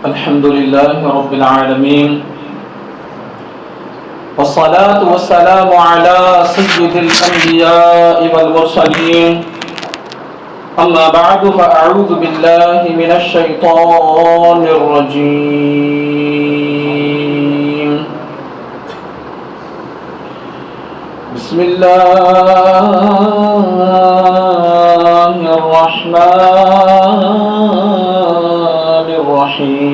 الحمد لله رب العالمين والصلاة والسلام على سيد الأنبياء والمرسلين أما بعد فأعوذ بالله من الشيطان الرجيم بسم الله الرحمن الرحيم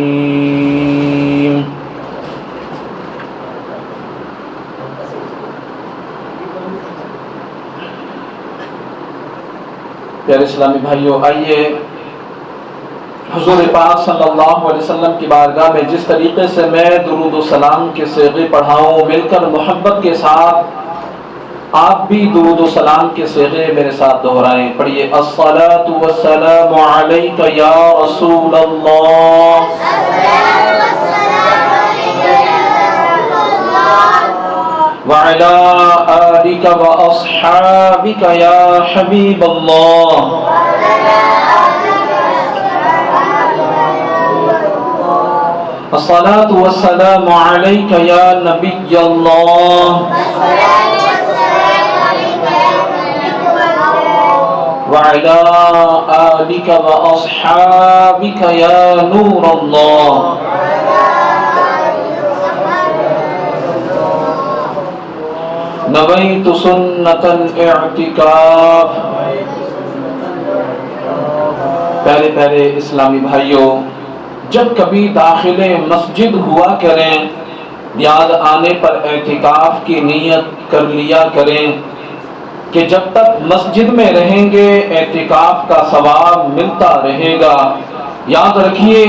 پیارے اسلامی بھائیو، آئیے حضور پاک صلی اللہ علیہ وسلم کی بارگاہ میں جس طریقے سے میں درود و سلام کے صیغے پڑھاؤں، مل کر محبت کے ساتھ آپ بھی درود و سلام کے صیغے میرے ساتھ دہرائیں۔ پڑھیے الصلاۃ والسلام علیک یا رسول اللہ، وعلی آلک واصحابک یا حبیب اللہ، الصلاۃ والسلام علیک یا نبی اللہ، وعلى آلك وأصحابك يا نور الله۔ نويت سنة الاعتكاف۔ پیارے پیارے اسلامی بھائیوں، جب کبھی داخل مسجد ہوا کریں، یاد آنے پر اعتکاف کی نیت کر لیا کریں کہ جب تک مسجد میں رہیں گے اعتکاف کا ثواب ملتا رہے گا۔ یاد رکھیے،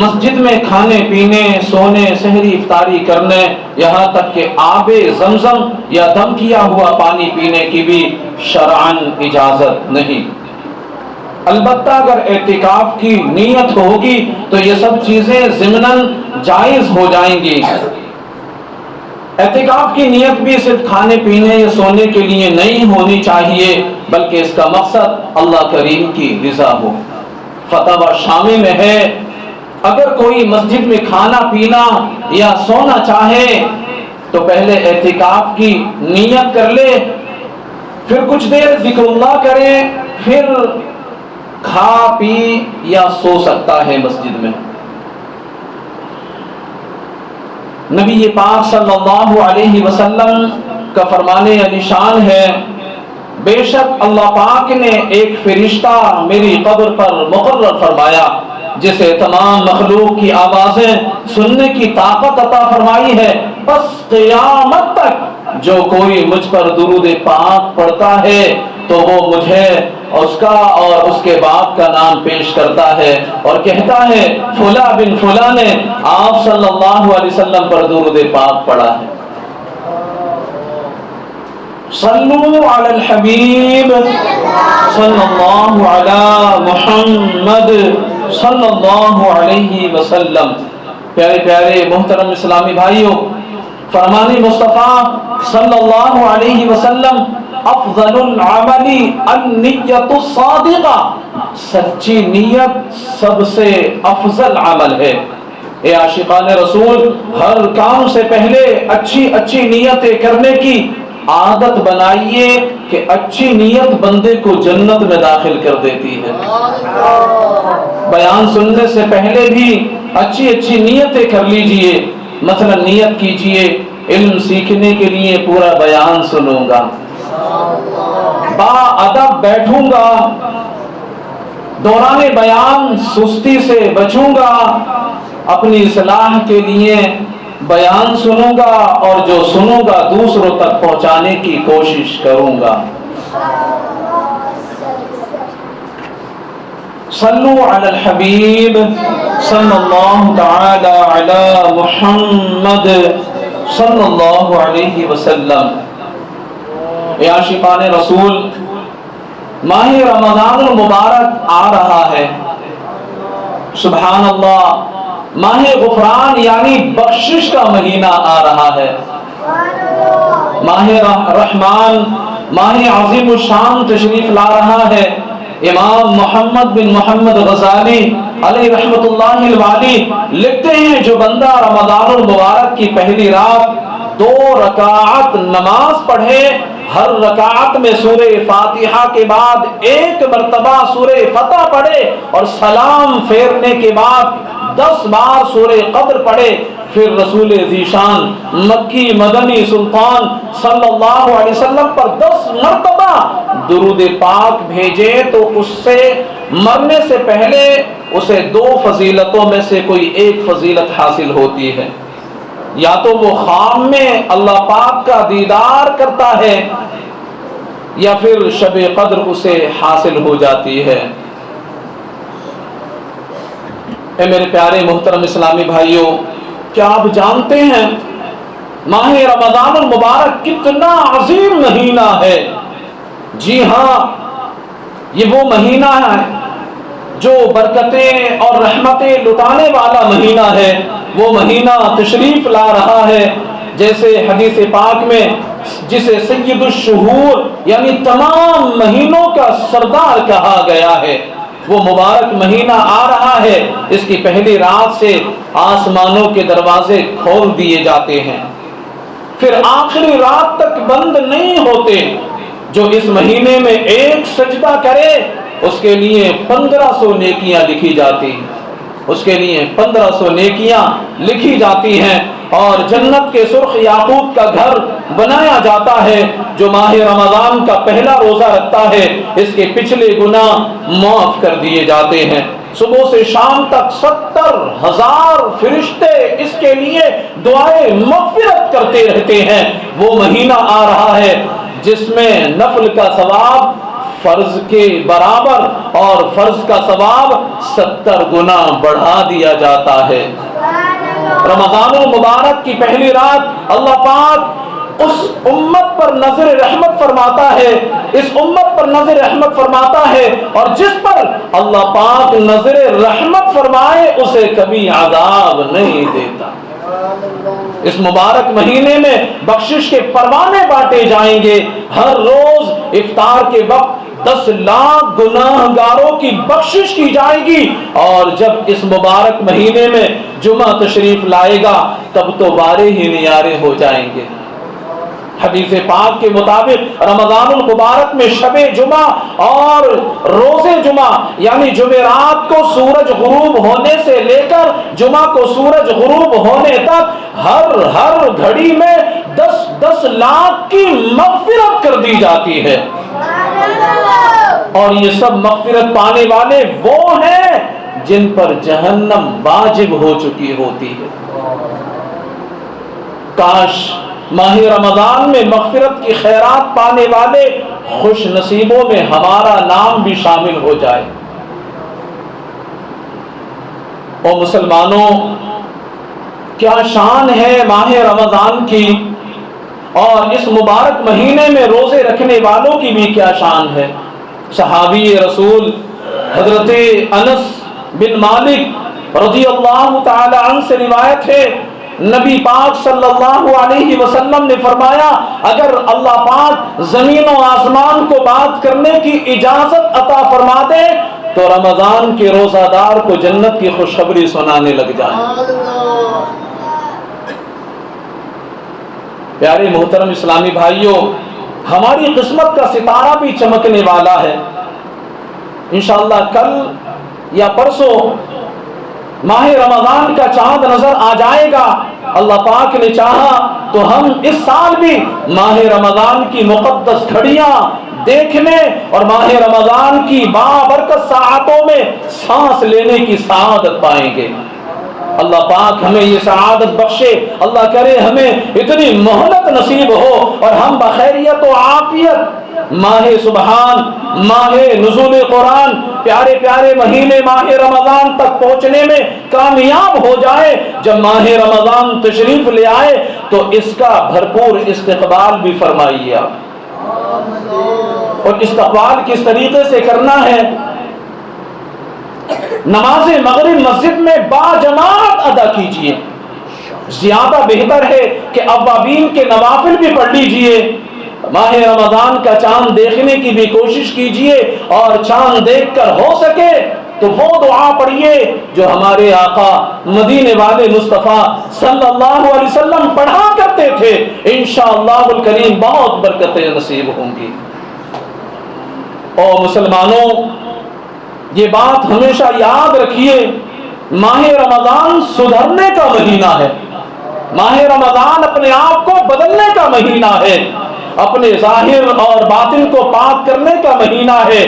مسجد میں کھانے پینے، سونے، سحری افطاری کرنے، یہاں تک کہ آب زمزم یا دم کیا ہوا پانی پینے کی بھی شرعاً اجازت نہیں۔ البتہ اگر اعتکاف کی نیت ہوگی تو یہ سب چیزیں ضمناً جائز ہو جائیں گی۔ اعتکاف کی نیت بھی صرف کھانے پینے یا سونے کے لیے نہیں ہونی چاہیے، بلکہ اس کا مقصد اللہ کریم کی رضا ہو۔ فتاوی شامی میں ہے، اگر کوئی مسجد میں کھانا پینا یا سونا چاہے تو پہلے اعتکاف کی نیت کر لے، پھر کچھ دیر ذکر اللہ کرے، پھر کھا پی یا سو سکتا ہے مسجد میں۔ نبی پاک صلی اللہ علیہ وسلم کا فرمان علی شان ہے، بے شک اللہ پاک نے ایک فرشتہ میری قبر پر مقرر فرمایا جسے تمام مخلوق کی آوازیں سننے کی طاقت عطا فرمائی ہے، بس قیامت تک جو کوئی مجھ پر درود پاک پڑھتا ہے تو وہ مجھے اس کا اور اس کے باپ کا نام پیش کرتا ہے اور کہتا ہے فلاں بن فلاں نے آپ صلی اللہ علیہ وسلم پر درود پاک پڑھا ہے۔ صلو علی الحبیب صلی اللہ علی محمد صلی اللہ علیہ وسلم۔ پیارے پیارے محترم اسلامی بھائیوں، فرمان مصطفیٰ صلی اللہ علیہ وسلم افضل العمل النیت الصادقہ، سچی نیت سب سے افضل عمل ہے۔ اے عاشقان رسول، ہر کام سے پہلے اچھی اچھی نیتیں کرنے کی عادت بنائیے کہ اچھی نیت بندے کو جنت میں داخل کر دیتی ہے۔ بیان سننے سے پہلے بھی اچھی اچھی نیتیں کر لیجئے۔ مثلا نیت کیجئے علم سیکھنے کے لیے پورا بیان سنوں گا، با ادب بیٹھوں گا، دوران بیان سستی سے بچوں گا، اپنی اصلاح کے لیے بیان سنوں گا اور جو سنوں گا دوسروں تک پہنچانے کی کوشش کروں گا۔ صلو علی الحبیب صلی اللہ تعالی علی محمد صلی اللہ علیہ وسلم۔ اے عاشقان رسول، ماہ رمضان المبارک آ رہا ہے، سبحان اللہ، ماہ غفران یعنی بخشش کا مہینہ آ رہا ہے، ماہ رحمان، ماہ عظیم الشان تشریف لا رہا ہے۔ امام محمد بن محمد غزالی علیہ رحمۃ اللہ الوالی لکھتے ہیں جو بندہ رمضان المبارک کی پہلی رات 2 رکعت نماز پڑھے، ہر رکعت میں سورہ فاتحہ کے بعد 1 مرتبہ سورہ فتح پڑھے اور سلام پھیرنے کے بعد 10 بار سورہ قدر پڑھے، پھر رسول ذیشان مکی مدنی سلطان صلی اللہ علیہ وسلم پر 10 مرتبہ درود پاک بھیجے تو اس سے مرنے سے پہلے اسے 2 فضیلتوں میں سے کوئی ایک فضیلت حاصل ہوتی ہے، یا تو وہ خواب میں اللہ پاک کا دیدار کرتا ہے یا پھر شب قدر اسے حاصل ہو جاتی ہے۔ اے میرے پیارے محترم اسلامی بھائیوں، کیا آپ جانتے ہیں ماہ رمضان المبارک کتنا عظیم مہینہ ہے؟ جی ہاں، یہ وہ مہینہ ہے جو برکتیں اور رحمتیں لٹانے والا مہینہ ہے، وہ مہینہ تشریف لا رہا ہے، جیسے حدیث پاک میں جسے سید الشہور یعنی تمام مہینوں کا سردار کہا گیا ہے، وہ مبارک مہینہ آ رہا ہے۔ اس کی پہلی رات سے آسمانوں کے دروازے کھول دیے جاتے ہیں، پھر آخری رات تک بند نہیں ہوتے۔ جو اس مہینے میں ایک سجدہ کرے اس کے لیے 1500 نیکیاں لکھی جاتی ہیں، اس کے لیے 1500 نیکیاں لکھی جاتی ہیں، اور جنت کے سرخ یاقوت کا گھر بنایا جاتا ہے۔ جو ماہ رمضان کا پہلا روزہ رکھتا ہے اس کے پچھلے گناہ معاف کر دیے جاتے ہیں۔ صبح سے شام تک 70,000 فرشتے اس کے لیے دعائیں مغفرت کرتے رہتے ہیں۔ وہ مہینہ آ رہا ہے جس میں نفل کا ثواب فرض کے برابر اور فرض کا ثواب 70 گنا بڑھا دیا جاتا ہے۔ رمضان المبارک کی پہلی رات اللہ پاک اس امت پر نظر رحمت فرماتا ہے، اس امت پر نظر رحمت فرماتا ہے، اور جس پر اللہ پاک نظر رحمت فرمائے اسے کبھی عذاب نہیں دیتا۔ اس مبارک مہینے میں بخشش کے پروانے بانٹے جائیں گے۔ ہر روز افطار کے وقت 10 لاکھ گناہ گاروں کی بخشش کی جائے گی، اور جب اس مبارک مہینے میں جمعہ تشریف لائے گا تب تو بارے ہی نیارے ہو جائیں گے۔ حدیث پاک کے مطابق رمضان المبارک میں شب جمعہ اور روز جمعہ یعنی جمعرات کو سورج غروب ہونے سے لے کر جمعہ کو سورج غروب ہونے تک ہر گھڑی میں 10 لاکھ کی مغفرت کر دی جاتی ہے، اور یہ سب مغفرت پانے والے وہ ہیں جن پر جہنم واجب ہو چکی ہوتی ہے۔ کاش ماہ رمضان میں مغفرت کی خیرات پانے والے خوش نصیبوں میں ہمارا نام بھی شامل ہو جائے۔ او مسلمانوں، کیا شان ہے ماہ رمضان کی، اور اس مبارک مہینے میں روزے رکھنے والوں کی بھی کیا شان ہے۔ صحابی رسول حضرت انس بن مالک رضی اللہ تعالی عنہ سے روایت ہے، نبی پاک صلی اللہ علیہ وسلم نے فرمایا، اگر اللہ پاک زمین و آسمان کو بات کرنے کی اجازت عطا فرما دے تو رمضان کے روزہ دار کو جنت کی خوشخبری سنانے لگ جائے۔ پیارے محترم اسلامی بھائیوں، ہماری قسمت کا ستارہ بھی چمکنے والا ہے۔ انشاءاللہ کل یا پرسوں ماہ رمضان کا چاند نظر آ جائے گا۔ اللہ پاک نے چاہا تو ہم اس سال بھی ماہ رمضان کی مقدس گھڑیاں دیکھنے اور ماہ رمضان کی بابرکت ساعتوں میں سانس لینے کی سعادت پائیں گے۔ اللہ پاک ہمیں یہ سعادت بخشے۔ اللہ کرے ہمیں اتنی مہلت نصیب ہو اور ہم بخیریت و عافیت ماہ سبحان، ماہ نزول قرآن، پیارے پیارے مہینے ماہ رمضان تک پہنچنے میں کامیاب ہو جائے۔ جب ماہ رمضان تشریف لے آئے تو اس کا بھرپور استقبال بھی فرمائیے آپ، اور استقبال کس طریقے سے کرنا ہے۔ نماز مغرب مسجد میں باجماعت ادا کیجیے، زیادہ بہتر ہے کہ اوابین کے نوافل بھی پڑھ لیجیے، ماہ رمضان کا چاند دیکھنے کی بھی کوشش کیجئے، اور چاند دیکھ کر ہو سکے تو وہ دعا پڑھیے جو ہمارے آقا مدینے والے مصطفیٰ صلی اللہ علیہ وسلم پڑھا کرتے تھے، انشاءاللہ الکریم بہت برکتیں نصیب ہوں گی۔ اور مسلمانوں، یہ بات ہمیشہ یاد رکھیے، ماہ رمضان سدھرنے کا مہینہ ہے، ماہ رمضان اپنے آپ کو بدلنے کا مہینہ ہے، اپنے ظاہر اور باطن کو پاک کرنے کا مہینہ ہے۔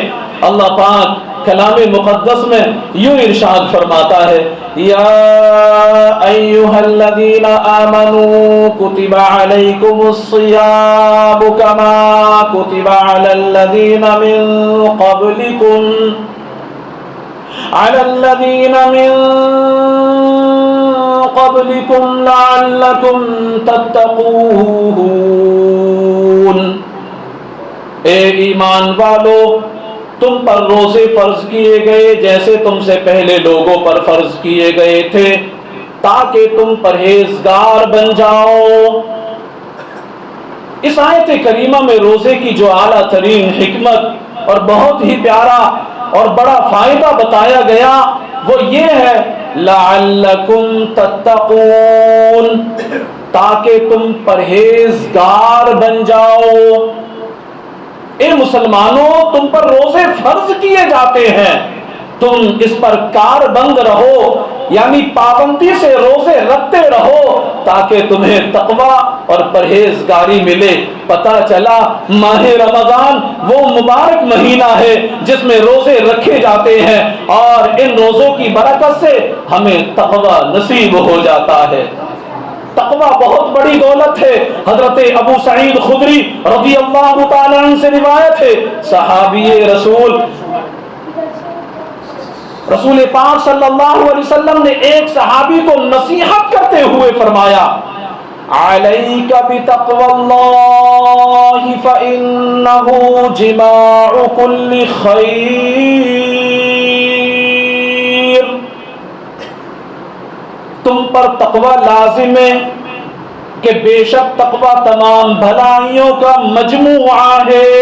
اللہ پاک کلام مقدس میں یوں ارشاد فرماتا ہے، یا ایھا الذین آمنوا کتب علیکم الصیام کما کتب علی الذین من قبلکم لعلکم تتقون۔ اے ایمان والو، تم پر روزے فرض کیے گئے جیسے تم سے پہلے لوگوں پر فرض کیے گئے تھے، تاکہ تم پرہیزگار بن جاؤ۔ اس آیت کریمہ میں روزے کی جو اعلیٰ ترین حکمت اور بہت ہی پیارا اور بڑا فائدہ بتایا گیا وہ یہ ہے، لعلکم تتقون، تاکہ تم پرہیزگار بن جاؤ۔ اے مسلمانوں، تم پر روزے فرض کیے جاتے ہیں، تم اس پر کار بند رہو، یعنی پابندی سے روزے رکھتے رہو تاکہ تمہیں تقویٰ اور پرہیزگاری ملے۔ پتہ چلا ماہ رمضان وہ مبارک مہینہ ہے جس میں روزے رکھے جاتے ہیں، اور ان روزوں کی برکت سے ہمیں تقویٰ نصیب ہو جاتا ہے۔ تقویٰ بہت بڑی دولت ہے۔ حضرت ابو سعید خدری رضی اللہ تعالیٰ عنہ سے روایت ہے، صحابی رسول پاک صلی اللہ علیہ وسلم نے ایک صحابی کو نصیحت کرتے ہوئے فرمایا، علیک بتقوی اللہ فإنہ جماع کل خیر، تم پر تقوی لازم ہے کہ بے شک تقوی تمام بھلائیوں کا مجموعہ ہے۔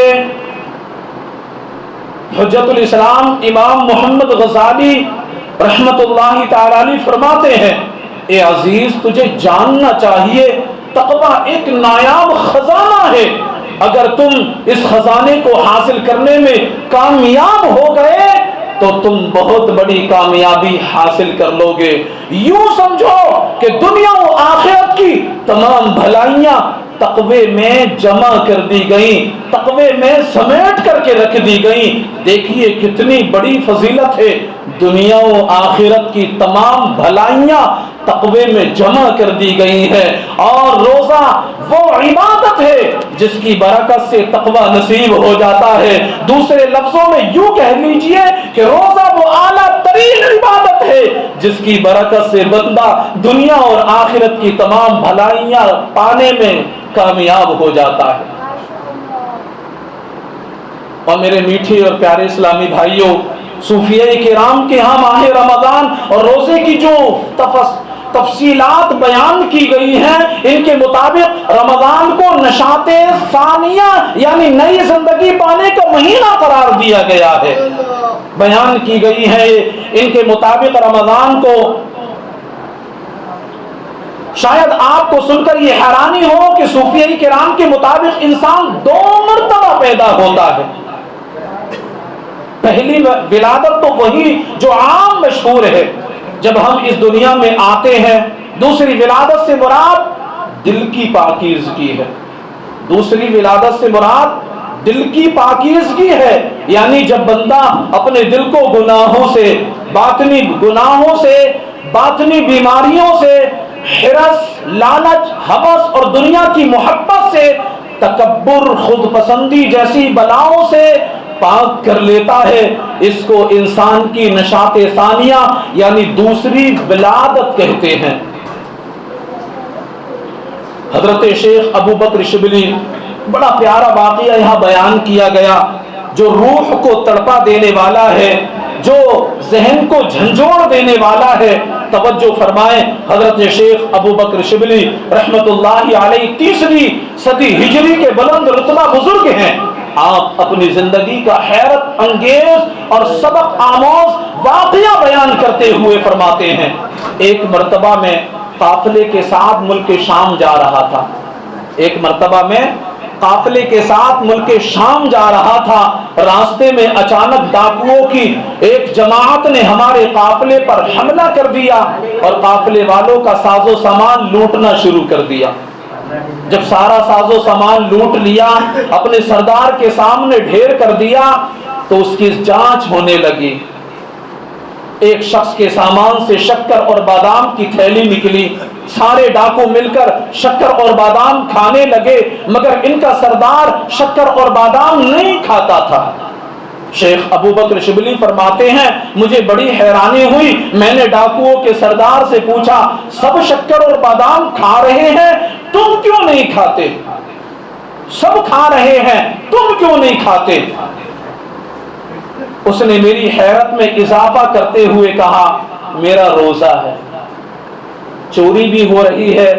حجت الاسلام امام محمد غزالی رحمت اللہ تعالی علیہ فرماتے ہیں، اے عزیز، تجھے جاننا چاہیے تقوی ایک نایاب خزانہ ہے، اگر تم اس خزانے کو حاصل کرنے میں کامیاب ہو گئے تو تم بہت بڑی کامیابی حاصل کر لو گے۔ یوں سمجھو کہ دنیا و آخرت کی تمام بھلائیاں تقوی میں جمع کر دی گئیں، تقوی میں سمیٹ کر کے رکھ دی گئیں۔ دیکھیے کتنی بڑی فضیلت ہے، دنیا و آخرت کی تمام بھلائیاں تقوی میں جمع کر دی گئی ہے۔ اور روزہ وہ عبادت ہے جس کی برکت سے تقوی نصیب ہو جاتا ہے۔ دوسرے لفظوں میں یوں کہہ لیجئے کہ روزہ وہ اعلیٰ ترین عبادت ہے جس کی برکت سے بندہ دنیا اور آخرت کی تمام بھلائیاں پانے میں کامیاب ہو جاتا ہے۔ اور میرے میٹھے اور پیارے اسلامی بھائیوں، صوفیہ کرام کے ہاں ماہ رمضان اور روزے کی جو تفصیلات بیان کی گئی ہیں، ان کے مطابق رمضان کو نشاط ثانیہ یعنی نئی زندگی پانے کا مہینہ قرار دیا گیا ہے، بیان کی گئی ہے۔ ان کے مطابق رمضان کو، شاید آپ کو سن کر یہ حیرانی ہو کہ صوفیہ کرام کے مطابق انسان 2 مرتبہ پیدا ہوتا ہے۔ پہلی ولادت تو وہی جو عام مشہور ہے، جب ہم اس دنیا میں آتے ہیں۔ دوسری ولادت سے مراد دل کی پاکیزگی ہے، دوسری ولادت سے مراد دل کی پاکیزگی ہے، یعنی جب بندہ اپنے دل کو گناہوں سے، باطنی گناہوں سے، باطنی بیماریوں سے، حرص، لالچ، ہوس اور دنیا کی محبت سے، تکبر، خود پسندی جیسی بلاؤں سے پاک کر لیتا ہے، اس کو انسان کی نشاط ثانیہ یعنی دوسری ولادت کہتے ہیں۔ حضرت شیخ ابو بکر شبلی، بڑا پیارا واقعہ یہاں بیان کیا گیا جو روح کو تڑپا دینے والا ہے۔ جو ذہن کو جھنجھوڑ دینے والا ہے۔ توجہ فرمائیں، حضرت شیخ ابو بکر شبلی رحمت اللہ علیہ 3 صدی ہجری کے بلند رتبہ بزرگ ہیں۔ آپ اپنی زندگی کا حیرت انگیز اور سبق آموز واقعہ بیان کرتے ہوئے فرماتے ہیں، ایک مرتبہ میں قافلے کے ساتھ ملک شام جا رہا تھا۔ ایک مرتبہ میں قافلے کے ساتھ ملک شام جا رہا تھا، راستے میں اچانک ڈاکوؤں کی ایک جماعت نے ہمارے قافلے پر حملہ کر دیا اور قافلے والوں کا ساز و سامان لوٹنا شروع کر دیا۔ جب سارا ساز و سامان لوٹ لیا، اپنے سردار کے سامنے ڈھیر کر دیا، تو اس کی جانچ ہونے لگی۔ ایک شخص کے سامان سے شکر اور بادام کی تھیلی نکلی، سارے ڈاکو مل کر شکر اور بادام کھانے لگے، مگر ان کا سردار شکر اور بادام نہیں کھاتا تھا۔ شیخ ابو بکر شبلی فرماتے ہیں، مجھے بڑی حیرانی ہوئی، میں نے ڈاکوؤں کے سردار سے پوچھا، سب شکر اور بادام کھا رہے ہیں، تم کیوں نہیں کھاتے؟ سب کھا رہے ہیں، تم کیوں نہیں کھاتے؟ اس نے میری حیرت میں اضافہ کرتے ہوئے کہا، میرا روزہ ہے، چوری بھی ہو رہی ہے،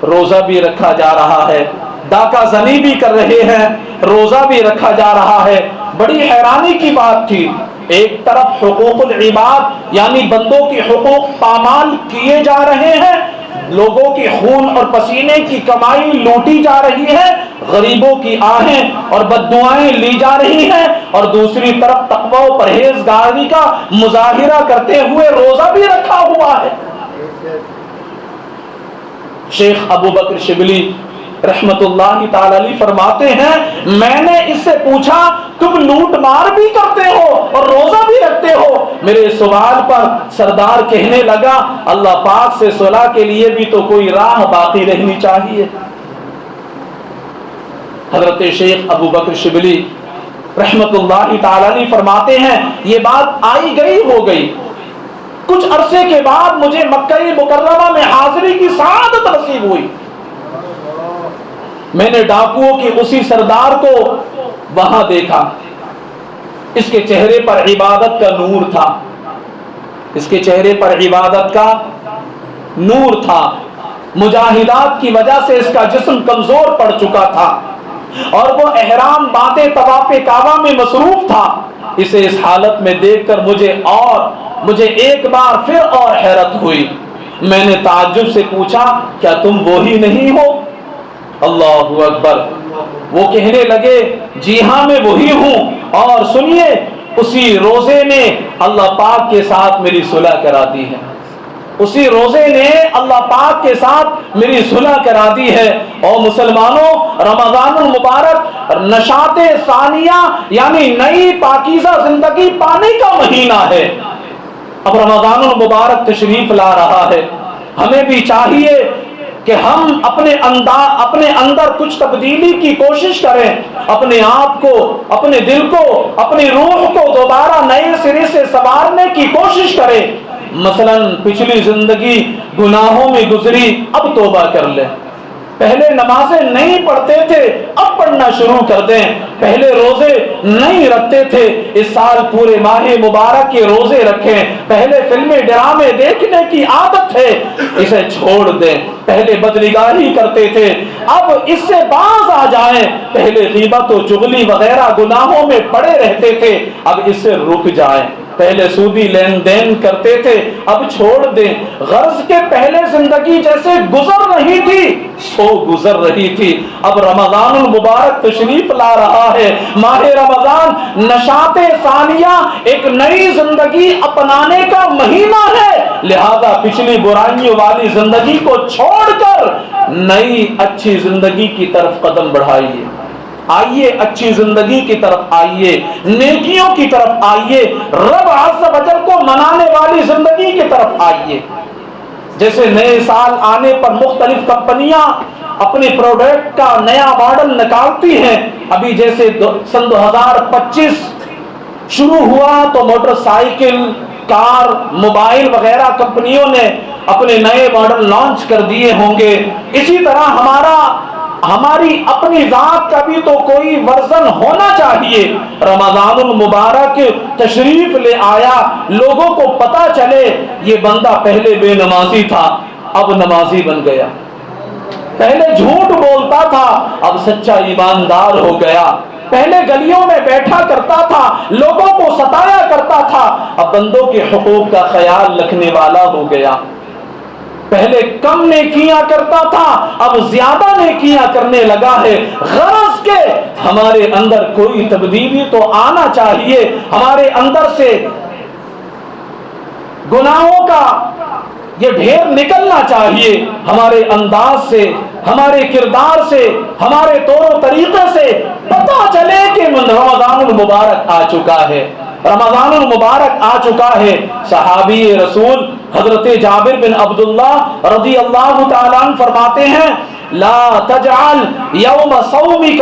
روزہ بھی رکھا جا رہا ہے، ڈاکہ زنی بھی کر رہے ہیں، روزہ بھی رکھا جا رہا ہے۔ بڑی حیرانی کی بات تھی، ایک طرف حقوق العباد یعنی بندوں کی حقوق پامال کیے جا رہے ہیں، لوگوں کی خون اور پسینے کی کمائی لوٹی جا رہی ہے، غریبوں کی آہیں اور بددعائیں لی جا رہی ہیں، اور دوسری طرف تقوی و پرہیزگاری کا مظاہرہ کرتے ہوئے روزہ بھی رکھا ہوا ہے۔ شیخ ابو بکر شبلی رحمت اللہ تعالی علیہ فرماتے ہیں، میں نے اس سے پوچھا، تم لوٹ مار بھی کرتے ہو اور روزہ بھی رکھتے ہو؟ میرے سوال پر سردار کہنے لگا، اللہ پاک سے صلح کے لیے بھی تو کوئی راہ باقی رہنی چاہیے۔ حضرت شیخ ابو بکر شبلی رحمت اللہ تعالی علیہ فرماتے ہیں، یہ بات آئی گئی ہو گئی، کچھ عرصے کے بعد مجھے مکہ مکرمہ میں حاضری کی سعادت نصیب ہوئی۔ میں نے ڈاکوؤں کی اسی سردار کو وہاں دیکھا، اس کے چہرے پر عبادت کا نور تھا، اس کے چہرے پر عبادت کا نور تھا، مجاہدات کی وجہ سے اس کا جسم کمزور پڑ چکا تھا اور وہ احرام باندھے طواف کعبہ میں مصروف تھا۔ اسے اس حالت میں دیکھ کر مجھے ایک بار پھر اور حیرت ہوئی۔ میں نے تعجب سے پوچھا، کیا تم وہی نہیں ہو؟ اللہ اکبر، وہ کہنے لگے، جی ہاں میں وہی ہوں، اور سنیے، اسی روزے نے اللہ پاک کے ساتھ میری صلح کرا دی ہے، اسی روزے نے اللہ پاک کے ساتھ میری صلح کرا دی ہے۔ اور مسلمانوں، رمضان المبارک نشاط ثانیہ یعنی نئی پاکیزہ زندگی پانے کا مہینہ ہے۔ اب رمضان المبارک تشریف لا رہا ہے، ہمیں بھی چاہیے کہ ہم اپنے اندر کچھ تبدیلی کی کوشش کریں، اپنے آپ کو، اپنے دل کو، اپنی روح کو دوبارہ نئے سرے سے سنوارنے کی کوشش کریں۔ مثلا پچھلی زندگی گناہوں میں گزری، اب توبہ کر لیں۔ پہلے نمازیں نہیں پڑھتے تھے، اب پڑھنا شروع کر دیں۔ پہلے روزے نہیں رکھتے تھے، اس سال پورے ماہ مبارک کے روزے رکھیں۔ پہلے فلمیں ڈرامے دیکھنے کی عادت ہے، اسے چھوڑ دیں۔ پہلے بدنگاہی کرتے تھے، اب اس سے باز آ جائیں۔ پہلے غیبت و چغلی وغیرہ گناہوں میں پڑے رہتے تھے، اب اس سے رک جائیں۔ پہلے سودی لین دین کرتے تھے، اب چھوڑ دیں۔ غرض کے پہلے زندگی جیسے گزر رہی تھی سو گزر رہی تھی، اب رمضان المبارک تشریف لا رہا ہے۔ ماہ رمضان نشاط ثانیہ، ایک نئی زندگی اپنانے کا مہینہ ہے، لہذا پچھلی برائیوں والی زندگی کو چھوڑ کر نئی اچھی زندگی کی طرف قدم بڑھائیے۔ آئیے اچھی زندگی کی طرف آئیے، نیکیوں کی طرف آئیے، رب عز و جل کو منانے والی زندگی کی طرف آئیے۔ جیسے نئے سال آنے پر مختلف کمپنیاں اپنے پروڈکٹ کا نیا ماڈل نکالتی ہیں، ابھی جیسے سن 2025 شروع ہوا تو موٹر سائیکل، کار، موبائل وغیرہ کمپنیوں نے اپنے نئے ماڈل لانچ کر دیے ہوں گے۔ اسی طرح ہمارا ہماری اپنی ذات کا بھی تو کوئی ورژن ہونا چاہیے۔ رمضان المبارک تشریف لے آیا، لوگوں کو پتا چلے یہ بندہ پہلے بے نمازی تھا، اب نمازی بن گیا، پہلے جھوٹ بولتا تھا، اب سچا ایماندار ہو گیا، پہلے گلیوں میں بیٹھا کرتا تھا، لوگوں کو ستایا کرتا تھا، اب بندوں کے حقوق کا خیال رکھنے والا ہو گیا، پہلے کم نیکیاں کرتا تھا، اب زیادہ نیکیاں کرنے لگا ہے۔ غرض کہ ہمارے اندر کوئی تبدیلی تو آنا چاہیے، ہمارے اندر سے گناہوں کا یہ ڈھیر نکلنا چاہیے، ہمارے انداز سے، ہمارے کردار سے، ہمارے طور و طریقے سے پتہ چلے کہ رمضان المبارک آ چکا ہے، رمضان المبارک آ چکا ہے۔ صحابی رسول حضرت جابر بن عبداللہ رضی اللہ تعالیٰ عنہ فرماتے ہیں، لا تجعل یوم صومک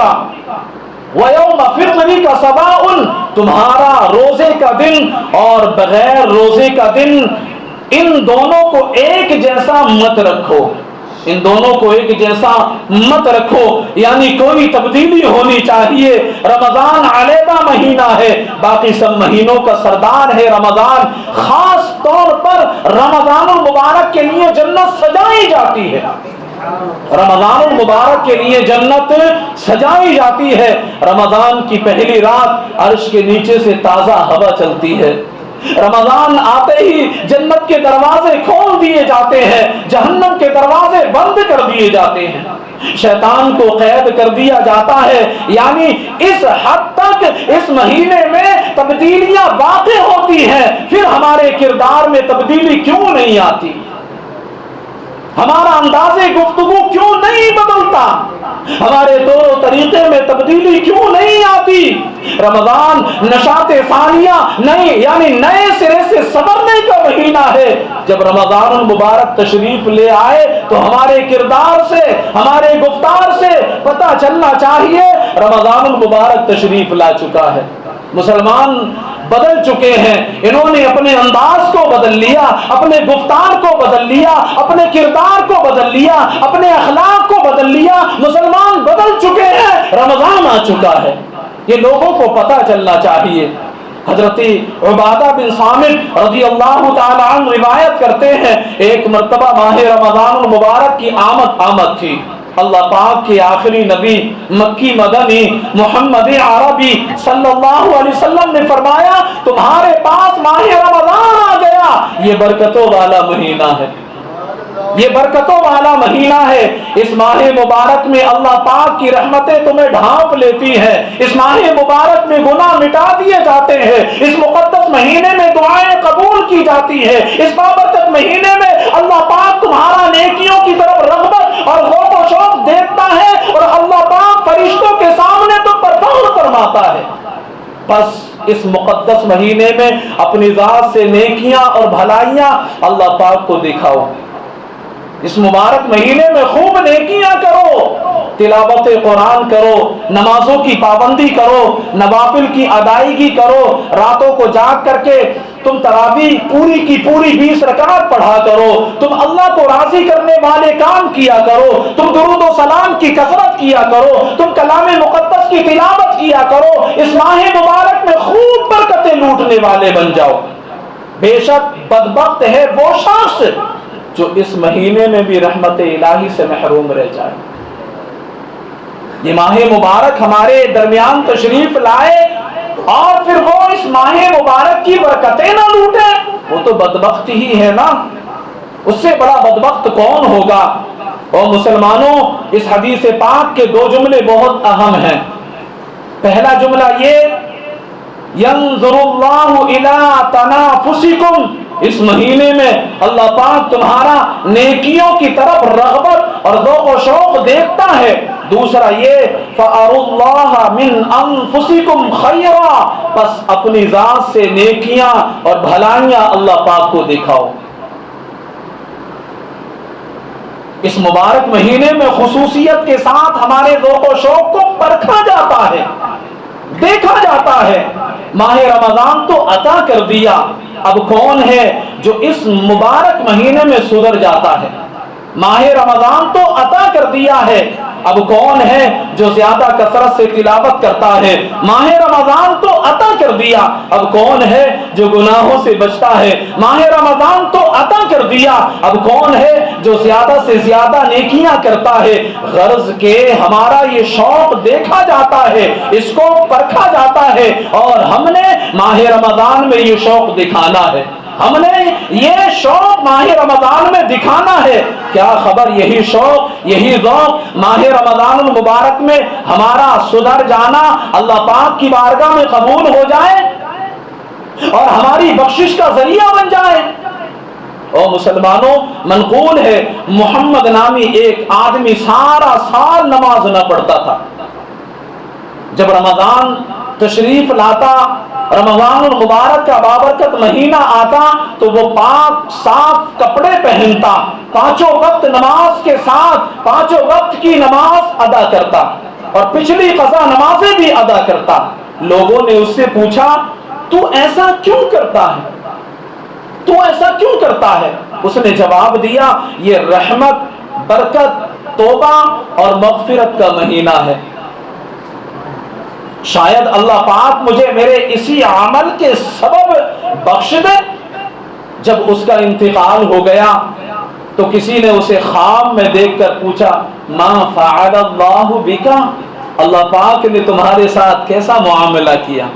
وَيَوْمَ فِطْرِكَ سَوَاءٌ، تمہارا روزے کا دن اور بغیر روزے کا دن ان دونوں کو ایک جیسا مت رکھو، ان دونوں کو ایک جیسا مت رکھو، یعنی کوئی تبدیلی ہونی چاہیے۔ رمضان علیحدہ مہینہ ہے، باقی سب مہینوں کا سردار ہے رمضان۔ خاص طور پر رمضان المبارک کے لیے جنت سجائی جاتی ہے، رمضان المبارک کے لیے جنت سجائی جاتی ہے۔ رمضان کی پہلی رات عرش کے نیچے سے تازہ ہوا چلتی ہے، رمضان آتے ہی جنت کے دروازے کھول دیے جاتے ہیں، جہنم کے دروازے بند کر دیے جاتے ہیں، شیطان کو قید کر دیا جاتا ہے۔ یعنی اس حد تک اس مہینے میں تبدیلیاں واقع ہوتی ہیں، پھر ہمارے کردار میں تبدیلی کیوں نہیں آتی؟ ہمارا انداز گفتگو کیوں نہیں بدلتا؟ ہمارے طور و طریقے میں تبدیلی کیوں نہیں آتی؟ رمضان نشاط ثانیہ نہیں، یعنی نئے سرے سے سنورنے کا مہینہ ہے۔ جب رمضان المبارک تشریف لے آئے تو ہمارے کردار سے، ہمارے گفتار سے پتہ چلنا چاہیے رمضان المبارک تشریف لا چکا ہے۔ مسلمان بدل چکے ہیں، انہوں نے اپنے انداز کو بدل لیا، اپنے گفتار کو بدل لیا، اپنے کردار کو بدل لیا، اپنے اخلاق کو بدل لیا۔ مسلمان بدل چکے ہیں، رمضان آ چکا ہے، یہ لوگوں کو پتہ چلنا چاہیے۔ حضرت عبادہ بن صامت رضی اللہ تعالی عنہ روایت کرتے ہیں، ایک مرتبہ ماہ رمضان المبارک کی آمد تھی۔ اللہ پاک کے آخری نبی مکی مدنی محمد عربی صلی اللہ علیہ وسلم نے فرمایا، تمہارے پاس ماہ رمضان آ گیا، یہ برکتوں والا مہینہ ہے، یہ برکتوں والا مہینہ ہے۔ اس ماہ مبارک میں اللہ پاک کی رحمتیں تمہیں ڈھانپ لیتی ہیں، اس ماہ مبارک میں گناہ مٹا دیے جاتے ہیں، اس مقدس مہینے میں دعائیں قبول کی جاتی ہیں، اس بابرکت مہینے میں اللہ پاک تمہارا نیکیوں کی طرف رغبت اور ذوق و شوق دیکھتا ہے، اور اللہ پاک فرشتوں کے سامنے تم پر فخر فرماتا ہے۔ بس اس مقدس مہینے میں اپنی ذات سے نیکیاں اور بھلائیاں اللہ پاک کو دکھاؤ، اس مبارک مہینے میں خوب نیکیاں کرو، تلاوت قرآن کرو، نمازوں کی پابندی کرو، نوافل کی ادائیگی کرو، راتوں کو جاگ کر کے تم تراویح پوری کی پوری 20 رکعت پڑھا کرو، تم اللہ کو راضی کرنے والے کام کیا کرو، تم درود و سلام کی کثرت کیا کرو، تم کلام مقدس کی تلاوت کیا کرو، اس ماہ مبارک میں خوب برکتیں لوٹنے والے بن جاؤ۔ بے شک بدبخت ہے وہ شخص جو اس مہینے میں بھی رحمت الہی سے محروم رہ جائے۔ یہ ماہ مبارک ہمارے درمیان تشریف لائے اور پھر وہ اس ماہ مبارک کی برکتیں نہ لوٹے، وہ تو بدبخت ہی ہے نا، اس سے بڑا بدبخت کون ہوگا؟ اور مسلمانوں، اس حدیث پاک کے 2 جملے بہت اہم ہیں۔ پہلا جملہ یہ، ينظر اللہ الی تنافسکم، اس مہینے میں اللہ پاک تمہارا نیکیوں کی طرف رغبت اور ذوق و شوق دیکھتا ہے۔ دوسرا یہ، فَأَرُوا اللَّهَ مِنْ أَنفُسِكُمْ خَيْرًا، بس اپنی ذات سے نیکیاں اور بھلائیاں اللہ پاک کو دکھاؤ۔ اس مبارک مہینے میں خصوصیت کے ساتھ ہمارے ذوق و شوق کو پرکھا جاتا ہے، دیکھا جاتا ہے۔ ماہ رمضان تو عطا کر دیا، اب کون ہے جو اس مبارک مہینے میں سدھر جاتا ہے؟ ماہ رمضان تو عطا کر دیا ہے، اب کون ہے جو زیادہ کثرت سے تلاوت کرتا ہے؟ ماہ رمضان تو عطا کر دیا، اب کون ہے جو گناہوں سے بچتا ہے؟ ماہ رمضان تو عطا کر دیا، اب کون ہے جو زیادہ سے زیادہ نیکیاں کرتا ہے؟ غرض کہ ہمارا یہ شوق دیکھا جاتا ہے، اس کو پرکھا جاتا ہے، اور ہم نے ماہ رمضان میں یہ شوق دکھانا ہے، ہم نے یہ شوق ماہ رمضان میں دکھانا ہے۔ کیا خبر یہی شوق، یہی ذوق ماہ رمضان المبارک میں ہمارا سدھر جانا اللہ پاک کی بارگاہ میں قبول ہو جائے اور ہماری بخشش کا ذریعہ بن جائے۔ او مسلمانوں، منقول ہے محمد نامی ایک آدمی سارا سال نماز نہ پڑھتا تھا، جب رمضان تشریف لاتا، رمضان المبارک کا بابرکت مہینہ آتا، تو وہ پاک صاف کپڑے پہنتا، پانچوں وقت نماز کے ساتھ پانچوں وقت کی نماز ادا کرتا اور پچھلی قضا نمازیں بھی ادا کرتا۔ لوگوں نے اس سے پوچھا تو ایسا کیوں کرتا ہے، تو ایسا کیوں کرتا ہے؟ اس نے جواب دیا یہ رحمت، برکت، توبہ اور مغفرت کا مہینہ ہے، شاید اللہ پاک مجھے میرے اسی عمل کے سبب بخش دے۔ جب اس کا انتقال ہو گیا تو کسی نے اسے خواب میں دیکھ کر پوچھا ما فعل اللہ بکا، اللہ پاک نے تمہارے ساتھ کیسا معاملہ کیا،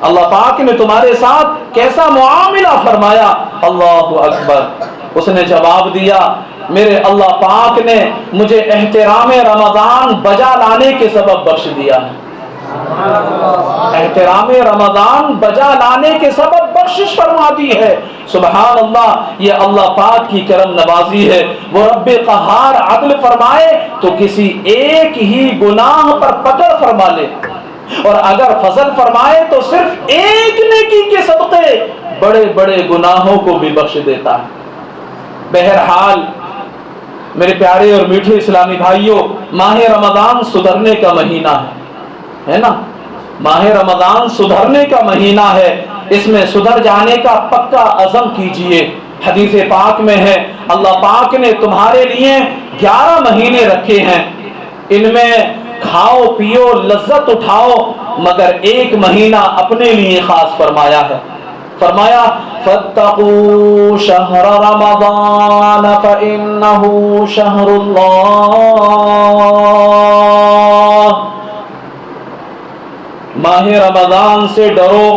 اللہ پاک نے تمہارے ساتھ کیسا معاملہ فرمایا؟ اللہ اکبر۔ اس نے جواب دیا میرے اللہ پاک نے مجھے احترام رمضان بجا لانے کے سبب بخش دیا ہے، احترام رمضان بجا لانے کے سبب بخشش فرما دی ہے۔ سبحان اللہ، یہ اللہ پاک کی کرم نوازی ہے۔ وہ رب قہار عدل فرمائے تو کسی ایک ہی گناہ پر پکڑ فرما لے، اور اگر فضل فرمائے تو صرف ایک نیکی کے صدقے بڑے بڑے گناہوں کو بھی بخش دیتا ہے۔ بہرحال میرے پیارے اور میٹھے اسلامی بھائیوں، ماہ رمضان سدھرنے کا مہینہ ہے نا، ماہ رمضان سدھرنے کا مہینہ ہے، اس میں سدھر جانے کا پکا عزم کیجئے۔ حدیث پاک میں ہے اللہ پاک نے تمہارے لیے 11 مہینے رکھے ہیں، ان میں کھاؤ پیو لذت اٹھاؤ، مگر ایک مہینہ اپنے لیے خاص فرمایا ہے، فرمایا فاتقوا شہر رمضان فإنہ شہر اللہ، ماہ رمضان سے ڈرو،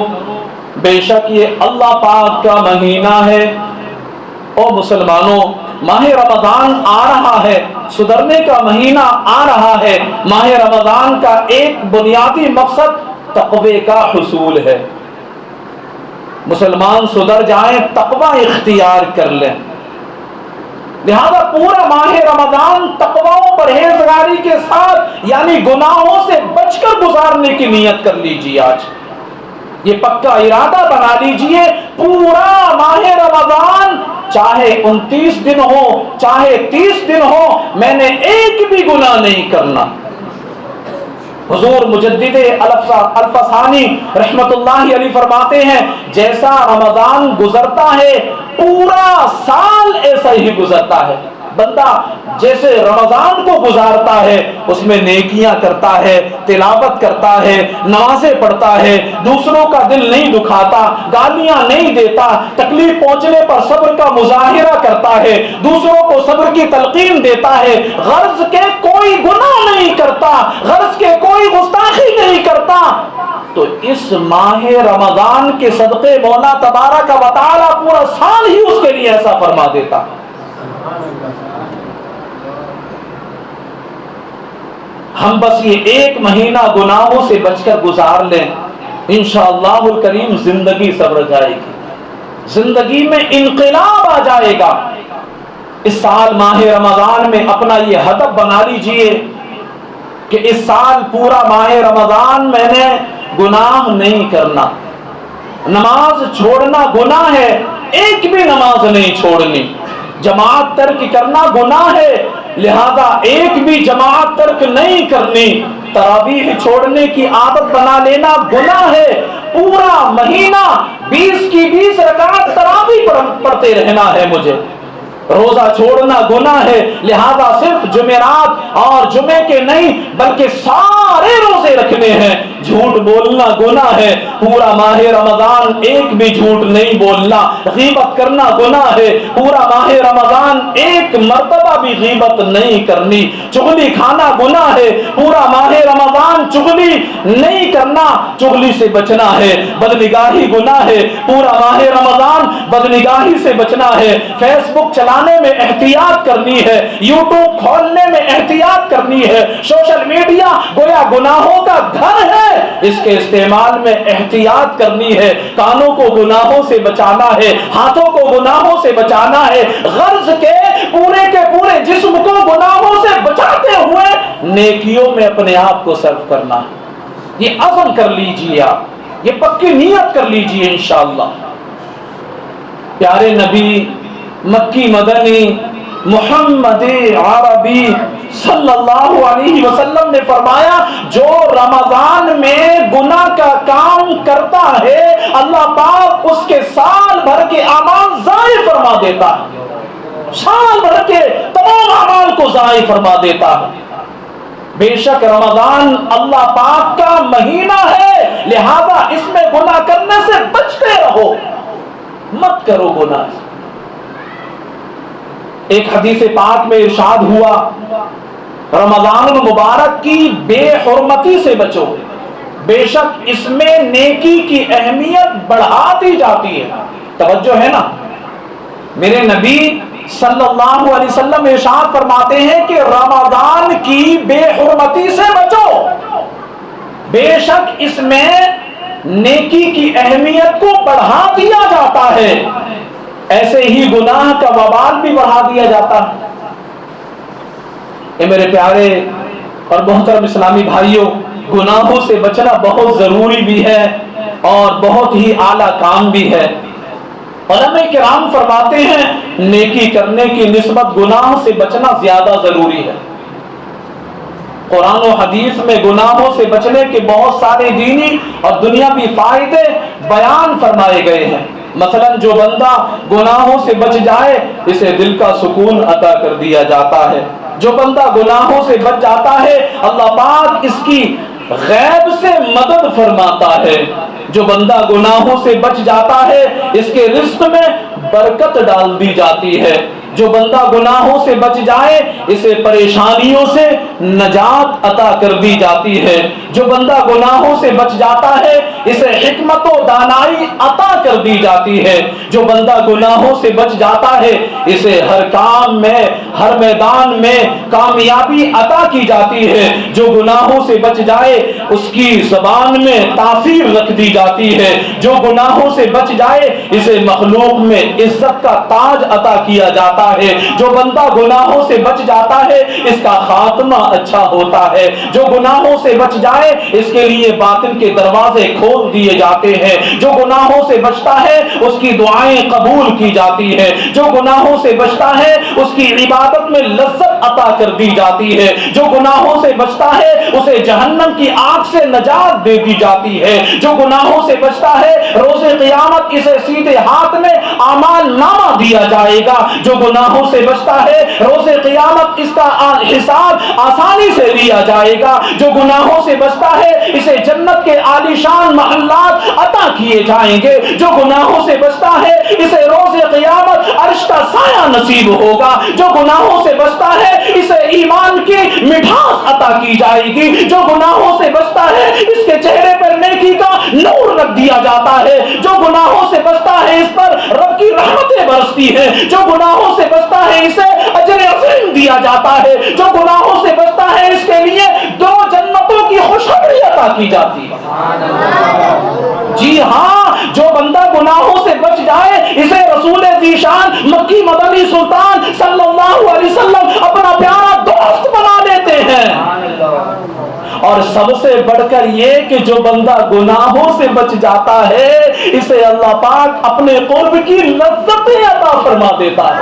بے شک یہ اللہ پاک کا مہینہ ہے۔ او مسلمانوں، ماہ رمضان آ رہا ہے، سدھرنے کا مہینہ آ رہا ہے۔ ماہ رمضان کا ایک بنیادی مقصد تقوی کا حصول ہے، مسلمان سدھر جائیں، تقوی اختیار کر لیں۔ لہذا پورا ماہ رمضان تقوی و پرہیزگاری کے ساتھ یعنی گناہوں سے بچ کر گزارنے کی نیت کر لیجیے۔ آج یہ پکا ارادہ بنا لیجیے، پورا ماہ رمضان چاہے 29 دن ہو چاہے 30 دن ہو، میں نے ایک بھی گناہ نہیں کرنا۔ حضور مجدد الفسانی رحمت اللہ علیہ فرماتے ہیں جیسا رمضان گزرتا ہے پورا سال ایسا ہی گزرتا ہے۔ بندہ جیسے رمضان کو گزارتا ہے اس میں نیکیاں کرتا ہے، تلاوت کرتا ہے، نمازیں پڑھتا ہے، دوسروں کا دل نہیں دکھاتا، گالیاں نہیں دیتا، تکلیف پہنچنے پر صبر کا مظاہرہ کرتا ہے، دوسروں کو صبر کی تلقین دیتا ہے، غرض کے کوئی گناہ نہیں کرتا، غرض کے کوئی گستاخی نہیں کرتا، تو اس ماہ رمضان کے صدقے مولا تبارک و تعالی پورا سال ہی اس کے لیے ایسا فرما دیتا۔ ہم بس یہ ایک مہینہ گناہوں سے بچ کر گزار لیں، انشاءاللہ الکریم زندگی سنور جائے گی، زندگی میں انقلاب آ جائے گا۔ اس سال ماہ رمضان میں اپنا یہ ہدف بنا لیجئے کہ اس سال پورا ماہ رمضان میں نے گناہ نہیں کرنا، نماز چھوڑنا گناہ ہے، ایک بھی نماز نہیں چھوڑنی، جماعت ترک کرنا گناہ ہے، لہذا ایک بھی جماعت ترک نہیں کرنی، تراویح چھوڑنے کی عادت بنا لینا گناہ ہے، پورا مہینہ 20 کی 20 رکعت تراویح پڑھتے رہنا ہے مجھے، روزہ چھوڑنا گناہ ہے، لہذا صرف جمعرات اور جمعے کے نہیں بلکہ سارے روزے رکھنے ہیں۔ جھوٹ بولنا گناہ ہے، پورا ماہ رمضان ایک بھی جھوٹ نہیں بولنا۔ غیبت کرنا گناہ ہے، پورا ماہ رمضان ایک مرتبہ بھی غیبت نہیں کرنی۔ چغلی کھانا گناہ ہے، پورا ماہ رمضان چغلی نہیں کرنا، چغلی سے بچنا ہے۔ بدنگاہی گناہ ہے، پورا ماہ رمضان بدنگاہی سے بچنا ہے۔ فیس بک چلانے میں احتیاط کرنی ہے، یوٹیوب کھولنے میں احتیاط کرنی ہے۔ سوشل میڈیا گویا گناہوں کا گھر ہے، اس کے استعمال میں احتیاط کرنی ہے۔ کانوں کو گناہوں سے بچانا ہے، ہاتھوں کو گناہوں سے بچانا ہے، غرض کے پورے جسم کو گناہوں سے بچاتے ہوئے نیکیوں میں اپنے آپ کو صرف کرنا ہے۔ یہ عزم کر لیجئے، آپ یہ پکی نیت کر لیجئے انشاءاللہ۔ پیارے نبی مکی مدنی محمد عربی صلی اللہ علیہ وسلم نے فرمایا، جو رمضان میں گناہ کا کام کرتا ہے اللہ پاک اس کے سال بھر کے اعمال ضائع فرما دیتا ہے، سال بھر کے تمام اعمال کو ضائع فرما دیتا ہے۔ بے شک رمضان اللہ پاک کا مہینہ ہے، لہذا اس میں گناہ کرنے سے بچتے رہو، مت کرو گناہ۔ ایک حدیث پاک میں ارشاد ہوا، رمضان المبارک کی بے حرمتی سے بچو، بے شک اس میں نیکی کی اہمیت بڑھاتی جاتی ہے۔ توجہ ہے نا، میرے نبی صلی اللہ علیہ وسلم ارشاد فرماتے ہیں کہ رمضان کی بے حرمتی سے بچو، بے شک اس میں نیکی کی اہمیت کو بڑھا دیا جاتا ہے، ایسے ہی گناہ کا وبال بھی بڑھا دیا جاتا ہے۔ اے میرے پیارے اور محترم اسلامی بھائیوں، گناہوں سے بچنا بہت ضروری بھی ہے اور بہت ہی اعلیٰ کام بھی ہے۔ علماء کرام فرماتے ہیں نیکی کرنے کی نسبت گناہ سے بچنا زیادہ ضروری ہے۔ قرآن و حدیث میں گناہوں سے بچنے کے بہت سارے دینی اور دنیاوی فائدے بیان فرمائے گئے ہیں۔ مثلا جو بندہ گناہوں سے بچ جائے اسے دل کا سکون عطا کر دیا جاتا ہے۔ جو بندہ گناہوں سے بچ جاتا ہے اللہ پاک اس کی غیب سے مدد فرماتا ہے۔ جو بندہ گناہوں سے بچ جاتا ہے اس کے رزق میں برکت ڈال دی جاتی ہے۔ جو بندہ گناہوں سے بچ جائے اسے پریشانیوں سے نجات عطا کر دی جاتی ہے۔ جو بندہ گناہوں سے بچ جاتا ہے اسے حکمت و دانائی عطا کر دی جاتی ہے۔ جو بندہ گناہوں سے بچ جاتا ہے اسے ہر کام میں، ہر میدان میں کامیابی عطا کی جاتی ہے۔ جو گناہوں سے بچ جائے اس کی زبان میں تاثیر رکھ دی جاتی ہے۔ جو گناہوں سے بچ جائے اسے مخلوق میں عزت کا تاج عطا کیا جاتا ہے۔ جو بندہ گناہوں سے بچ جاتا ہے اس کا خاتمہ اچھا ہوتا ہے۔ جو گناہوں سے بچ جائے اس کے لیے باطن کے دروازے کھول دیے جاتے ہیں۔ جو گناہوں سے بچتا ہے اس کی دعائیں قبول کی جاتی ہے۔ جو گناہوں سے بچتا ہے اس کی عبادت میں لذت عطا کر دی جاتی ہے۔ جو گناہوں سے بچتا ہے اسے جہنم کی آگ سے نجات دے دی جاتی ہے۔ جو گناہوں سے بچتا ہے روز قیامت اسے سیدھے ہاتھ میں اعمال نامہ دیا جائے گا۔ جو گناہوں سے بچتا ہے روز قیامت اس کا حساب آسانی سے لیا جائے گا۔ جو گناہوں سے بچتا ہے اسے جنت کے عالیشان محلات عطا کیے جائیں گے۔ جو گناہوں سے بچتا ہے اسے روز قیامت عرش کا سایہ نصیب ہوگا۔ جو گناہوں سے بچتا ہے اسے ایمان کی مٹھاس عطا کی جائے گی۔ جو گناہوں سے بچتا ہے اس کے چہرے پر نیکی کا نور رکھ دیا جاتا ہے۔ جو گناہوں سے بچتا ہے اس پر رب کی رحمتیں برستی ہیں۔ جو گناہوں سے بچتا ہے اسے اجر عظیم دیا جاتا ہے۔ جو گناہوں سے بچتا ہے اس کے لیے 2 جنتوں کی خوشخبری عطا کی جاتی ہے۔ جی ہاں، جو بندہ گناہوں سے بچ جائے اسے رسول ذیشان مکی مدنی سلطان صلی اللہ علیہ وسلم اپنا پیارا دوست بنا لیتے ہیں۔ اور سب سے بڑھ کر یہ کہ جو بندہ گناہوں سے بچ جاتا ہے اسے اللہ پاک اپنے قرب کی لذتیں عطا فرما دیتا ہے۔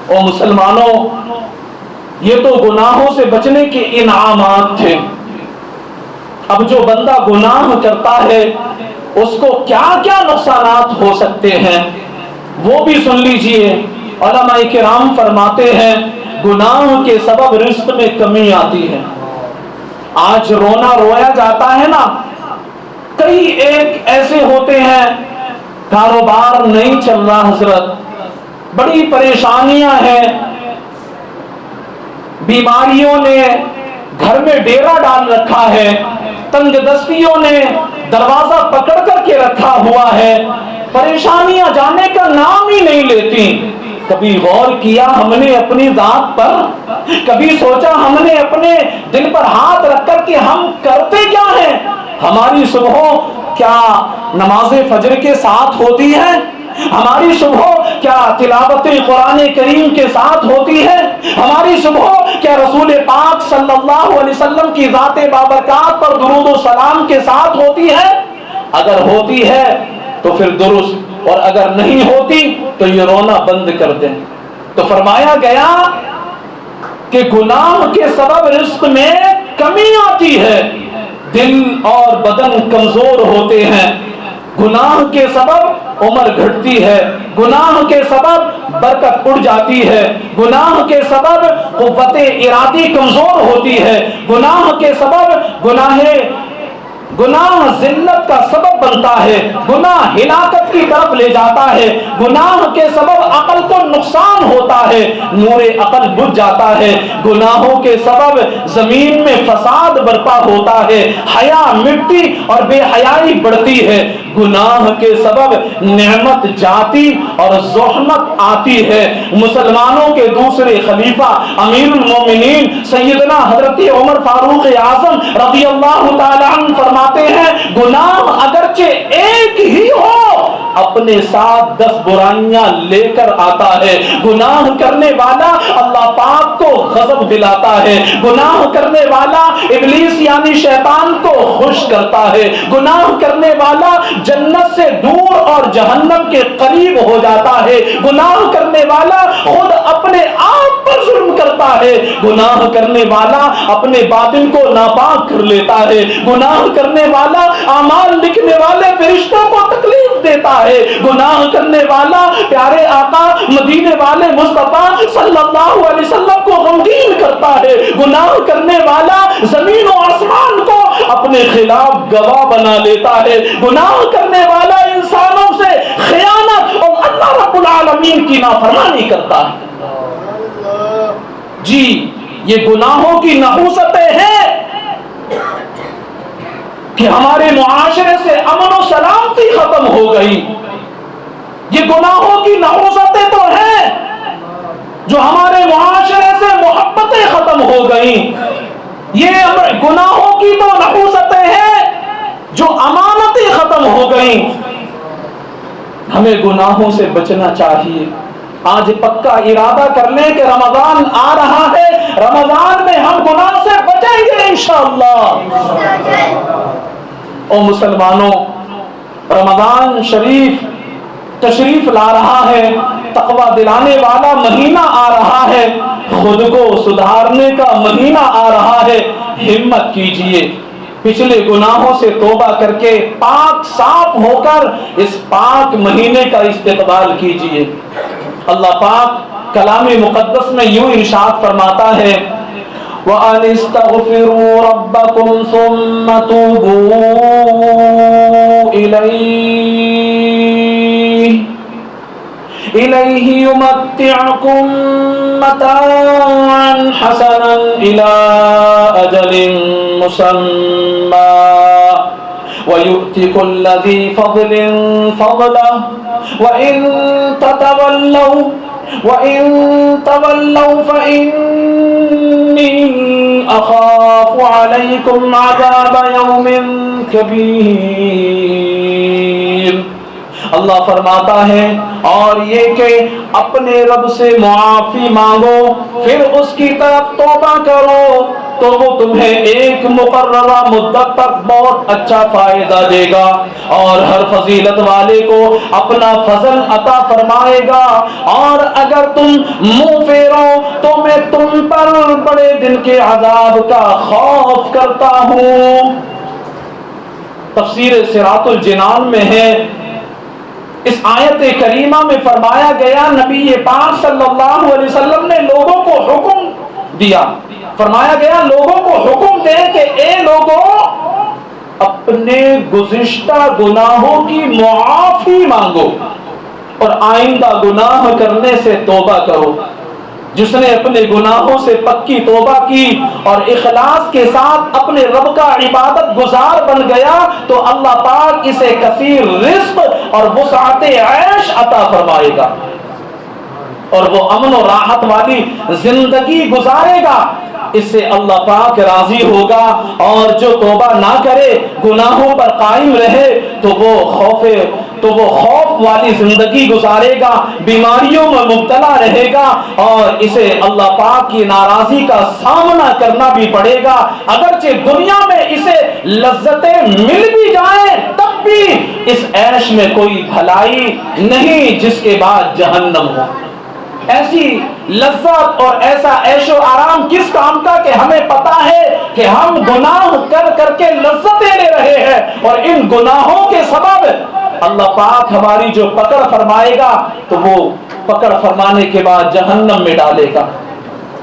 او مسلمانوں، یہ تو گناہوں سے بچنے کے انعامات تھے۔ اب جو بندہ گناہ کرتا ہے اس کو کیا کیا نقصانات ہو سکتے ہیں؟ وہ بھی سن لیجئے۔ علماء کرام فرماتے ہیں گناہ کے سبب رزق میں کمی آتی ہے۔ آج رونا رویا جاتا ہے نا، کئی ایک ایسے ہوتے ہیں کاروبار نہیں چل رہا حضرت، بڑی پریشانیاں ہیں، بیماریوں نے گھر میں ڈیرا ڈال رکھا ہے، تنگ دستیوں نے دروازہ پکڑ کر کے رکھا ہوا ہے، پریشانیاں جانے کا نام ہی نہیں لیتی۔ کبھی غور کیا ہم نے اپنی ذات پر؟ کبھی سوچا ہم نے اپنے دل پر ہاتھ رکھ کر کہ ہم کرتے کیا ہیں؟ ہماری صبح کیا نماز فجر کے ساتھ ہوتی ہے؟ ہماری صبح کیا تلاوت قرآن کریم کے ساتھ ہوتی ہے؟ ہماری صبح کیا رسول پاک صلی اللہ علیہ وسلم کی ذات بابرکات پر درود و سلام کے ساتھ ہوتی ہے؟ اگر ہوتی ہے تو پھر درست، اور اگر نہیں ہوتی تو یہ رونا بند کر دیں۔ تو فرمایا گیا کہ گناہ کے سبب رزق میں کمی آتی ہے، دل اور بدن کمزور ہوتے ہیں، گناہ کے سبب عمر گھٹتی ہے، گناہ کے سبب برکت اڑ جاتی ہے، گناہ کے سبب قوت ارادی کمزور ہوتی ہے، گناہ کے سبب گناہ ذلت کا سبب بنتا ہے، گناہ ہلاکت کی طرف لے جاتا ہے، گناہ کے سبب عقل کو نقصان ہوتا ہے، نور عقل بجھ جاتا ہے، گناہوں کے سبب زمین میں فساد برپا ہوتا ہے، حیا مٹتی اور بے حیائی بڑھتی ہے، گناہ کے سبب نعمت جاتی اور زحمت آتی ہے۔ مسلمانوں کے دوسرے خلیفہ امیر المومنین سیدنا حضرت عمر فاروق اعظم رضی اللہ تعالی عنہ فرماتے ہیں گناہ اگرچہ ایک ہی ہو اپنے ساتھ 10 برائیاں لے کر آتا ہے۔ گناہ کرنے والا اللہ پاک کو غضب دلاتا ہے، گناہ کرنے والا ابلیس یعنی شیطان کو خوش کرتا ہے، گناہ کرنے والا جنت سے دور اور جہنم کے قریب ہو جاتا ہے، گناہ کرنے والا خود اپنے آپ پر ظلم کرتا ہے، گناہ کرنے والا اپنے باطن کو ناپاک کر لیتا ہے، گناہ کرنے والا اعمال لکھنے والے فرشتوں کو تکلیف دیتا ہے، گناہ کرنے والا پیارے آقا مدینے والے مصطفیٰ صلی اللہ علیہ وسلم کو غمگین کرتا ہے، گناہ کرنے والا زمین و آسمان کو اپنے خلاف گواہ بنا لیتا ہے، گناہ کرنے والا انسانوں سے خیانت اور اللہ رب العالمین کی نافرمانی کرتا ہے۔ جی یہ گناہوں کی نحوستیں ہیں کہ ہمارے معاشرے سے امن و سلامتی ختم ہو گئی، یہ گناہوں کی نحوستیں تو ہیں جو ہمارے معاشرے سے محبتیں ختم ہو گئیں، یہ گناہوں کی تو نحوستیں ہیں جو امانتیں ختم ہو گئیں۔ ہمیں گناہوں سے بچنا چاہیے۔ آج پکا ارادہ کر لیں کہ رمضان آ رہا ہے، رمضان میں ہم گناہ سے بچیں گے انشاءاللہ۔ او مسلمانوں، رمضان شریف تشریف لا رہا ہے، تقوی دلانے والا مہینہ آ رہا ہے، خود کو سدھارنے کا مہینہ آ رہا ہے، ہمت کیجئے، پچھلے گناہوں سے توبہ کر کے پاک صاف ہو کر اس پاک مہینے کا استقبال کیجئے۔ اللہ پاک کلام مقدس میں یوں ارشاد فرماتا ہے وَأَنِ اسْتَغْفِرُوا رَبَّكُمْ ثُمَّ تُوبُوا إِلَيْهِ يُمَتِّعْكُمْ مَتَاعًا حَسَنًا إِلَىٰ أَجَلٍ مُّسَمًّى وَيُؤْتِ كُلَّ ذِي فَضْلٍ فَضْلَهُ وَإِن تَوَلَّوْا فَإِنِّي أَخَافُ عَلَيْكُمْ عَذَابَ يَوْمٍ كَبِيرٍ۔ اللہ فرماتا ہے اور یہ کہ اپنے رب سے معافی مانگو پھر اس کی طرف توبہ کرو تو وہ تمہیں ایک مقررہ مدت تک بہت اچھا فائدہ دے گا اور ہر فضیلت والے کو اپنا فضل عطا فرمائے گا، اور اگر تم منہ پھیرو تو میں تم پر بڑے دن کے عذاب کا خوف کرتا ہوں۔ تفسیر صراط الجنان میں ہے اس آیت کریمہ میں فرمایا گیا، نبی پاک صلی اللہ علیہ وسلم نے لوگوں کو حکم دیا، فرمایا گیا لوگوں کو حکم دے کہ اے لوگوں اپنے گزشتہ گناہوں کی معافی مانگو اور آئندہ گناہ کرنے سے توبہ کرو۔ جس نے اپنے گناہوں سے پکی توبہ کی اور اخلاص کے ساتھ اپنے رب کا عبادت گزار بن گیا تو اللہ پاک اسے کثیر رزق اور وسعت عیش عطا فرمائے گا، اور وہ امن و راحت والی زندگی گزارے گا، اس سے اللہ پاک راضی ہوگا۔ اور جو توبہ نہ کرے، گناہوں پر قائم رہے، تو وہ خوف والی زندگی گزارے گا، بیماریوں میں مبتلا رہے گا، اور اسے اللہ پاک کی ناراضی کا سامنا کرنا بھی پڑے گا۔ اگرچہ دنیا میں اسے لذتیں مل بھی جائیں تب بھی اس عیش میں کوئی بھلائی نہیں جس کے بعد جہنم ہو۔ ایسی لذت اور ایسا عیش و آرام کس کام کا کہ ہمیں پتا ہے کہ ہم گناہ کر کر کے لذتیں لے رہے ہیں، اور ان گناہوں کے سبب اللہ پاک ہماری جو پکڑ فرمائے گا تو وہ پکڑ فرمانے کے بعد جہنم میں ڈالے گا۔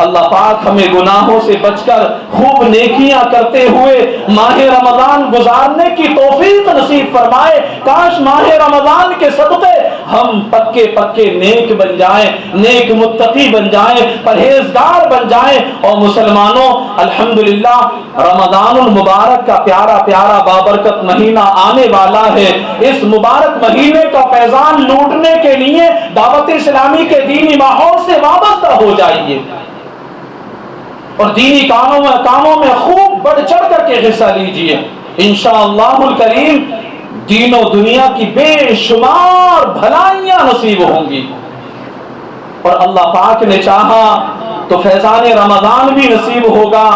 اللہ پاک ہمیں گناہوں سے بچ کر خوب نیکیاں کرتے ہوئے ماہ رمضان گزارنے کی توفیق نصیب فرمائے۔ کاش ماہ رمضان کے صدقے ہم پکے نیک بن جائیں، نیک متقی بن جائیں، پرہیزگار بن جائیں۔ اور مسلمانوں، الحمدللہ رمضان المبارک کا پیارا بابرکت مہینہ آنے والا ہے۔ اس مبارک مہینے کا فیضان لوٹنے کے لیے دعوت اسلامی کے دینی ماحول سے وابستہ ہو جائیے، اور دینی کاموں میں خوب بڑھ چڑھ کر کے حصہ لیجئے۔ انشاءاللہ الکریم دین و دنیا کی بے شمار بھلائیاں نصیب ہوں گی، اور اللہ پاک نے چاہا تو فیضان رمضان بھی نصیب ہوگا۔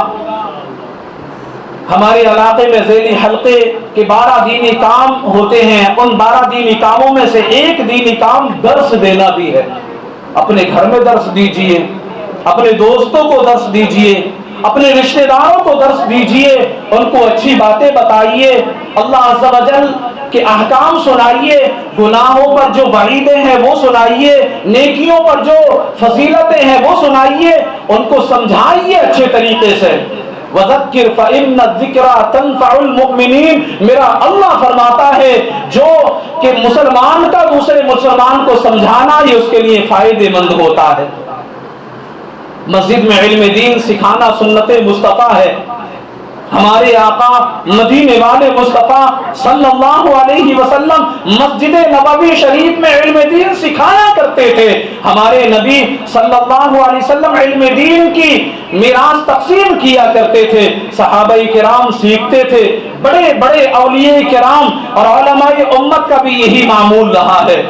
ہمارے علاقے میں ذیلی حلقے کے 12 دینی کام ہوتے ہیں، ان 12 دینی کاموں میں سے ایک دینی کام درس دینا بھی ہے۔ اپنے گھر میں درس دیجئے، اپنے دوستوں کو درس دیجئے، اپنے رشتہ داروں کو درس دیجئے، ان کو اچھی باتیں بتائیے، اللہ عز و جل کے احکام سنائیے، گناہوں پر جو وعیدیں ہیں وہ سنائیے، نیکیوں پر جو فضیلتیں ہیں وہ سنائیے، ان کو سمجھائیے اچھے طریقے سے۔ وَذَكِّرْ فَإِنَّ الذِّكْرَى تَنفَعُ الْمُؤْمِنِينَ، میرا اللہ فرماتا ہے جو کہ مسلمان کا دوسرے مسلمان کو سمجھانا یہ اس کے لیے فائدے مند ہوتا ہے۔ مسجد میں علم دین سکھانا سنت مصطفیٰ ہے۔ ہمارے آقا مدینے والے مصطفیٰ صلی اللہ علیہ وسلم مسجد نبوی شریف میں علم دین سکھایا کرتے تھے۔ ہمارے نبی صلی اللہ علیہ وسلم علم دین کی میراث تقسیم کیا کرتے تھے، صحابہ کرام سیکھتے تھے، بڑے بڑے اولیاء کرام اور علماء امت کا بھی یہی معمول رہا ہے۔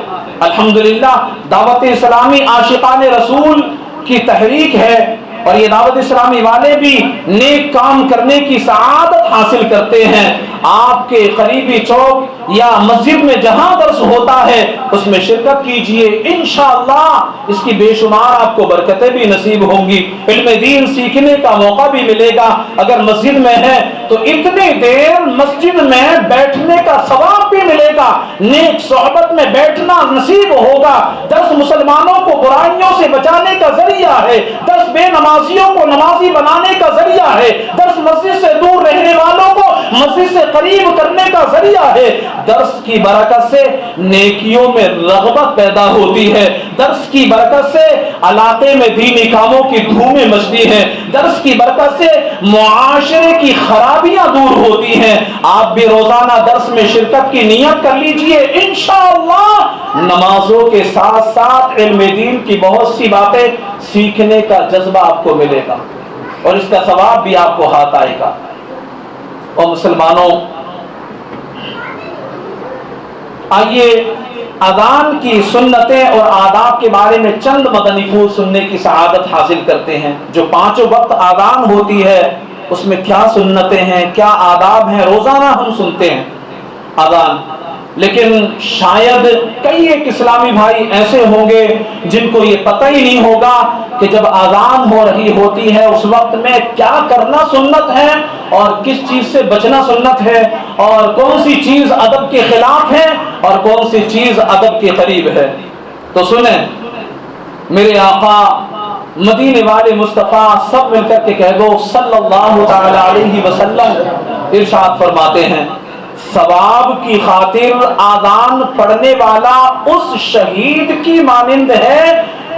الحمدللہ دعوت اسلامی عاشقان رسول کی تحریک ہے، اور یہ دعوت اسلامی والے بھی نیک کام کرنے کی سعادت حاصل کرتے ہیں۔ آپ کے قریبی چوک یا مسجد میں جہاں درس ہوتا ہے اس میں شرکت کیجئے، انشاءاللہ اس کی بے شمار آپ کو برکتیں بھی نصیب ہوں گی، علم دین سیکھنے کا موقع بھی ملے گا۔ اگر مسجد میں ہے تو اتنی دیر مسجد میں بیٹھنے کا ثواب بھی ملے گا، نیک صحبت میں بیٹھنا نصیب ہوگا۔ درس مسلمانوں کو برائیوں سے بچانے کا ذریعہ ہے، درس بے نمازیوں کو نمازی بنانے کا ذریعہ ہے، درس مسجد سے دور رہنے والوں کو مسجد سے قریب کرنے کا ذریعہ ہے۔ درس کی برکت سے نیکیوں میں رغبت پیدا ہوتی ہے، درس کی برکت سے علاقے میں دینی کاموں کی دھومیں مچتی ہیں، درس کی برکت سے معاشرے کی خرابیاں دور ہوتی ہیں۔ آپ بھی روزانہ درس میں شرکت کی نیت کر لیجئے، انشاءاللہ نمازوں کے ساتھ ساتھ علم دین کی بہت سی باتیں سیکھنے کا جذبہ آپ کو ملے گا، اور اس کا ثواب بھی آپ کو ہاتھ آئے گا۔ اور مسلمانوں، آئیے اذان کی سنتیں اور آداب کے بارے میں چند مدنی پھول سننے کی سعادت حاصل کرتے ہیں۔ جو 5 وقت اذان ہوتی ہے اس میں کیا سنتیں ہیں، کیا آداب ہیں، روزانہ ہم سنتے ہیں اذان، لیکن شاید کئی ایک اسلامی بھائی ایسے ہوں گے جن کو یہ پتہ ہی نہیں ہوگا کہ کہ جب اذان ہو رہی ہوتی ہے اس وقت میں کیا کرنا سنت ہے اور کس چیز سے بچنا سنت ہے، اور کون سی چیز ادب کے خلاف ہے اور کون سی چیز ادب کے قریب ہے۔ تو سنیں، میرے آقا مدینے والے مصطفیٰ سب مل کر کے کہہ دو صلی اللہ تعالی علیہ وسلم ارشاد فرماتے ہیں، ثواب کی خاطر آذان پڑھنے والا اس شہید کی مانند ہے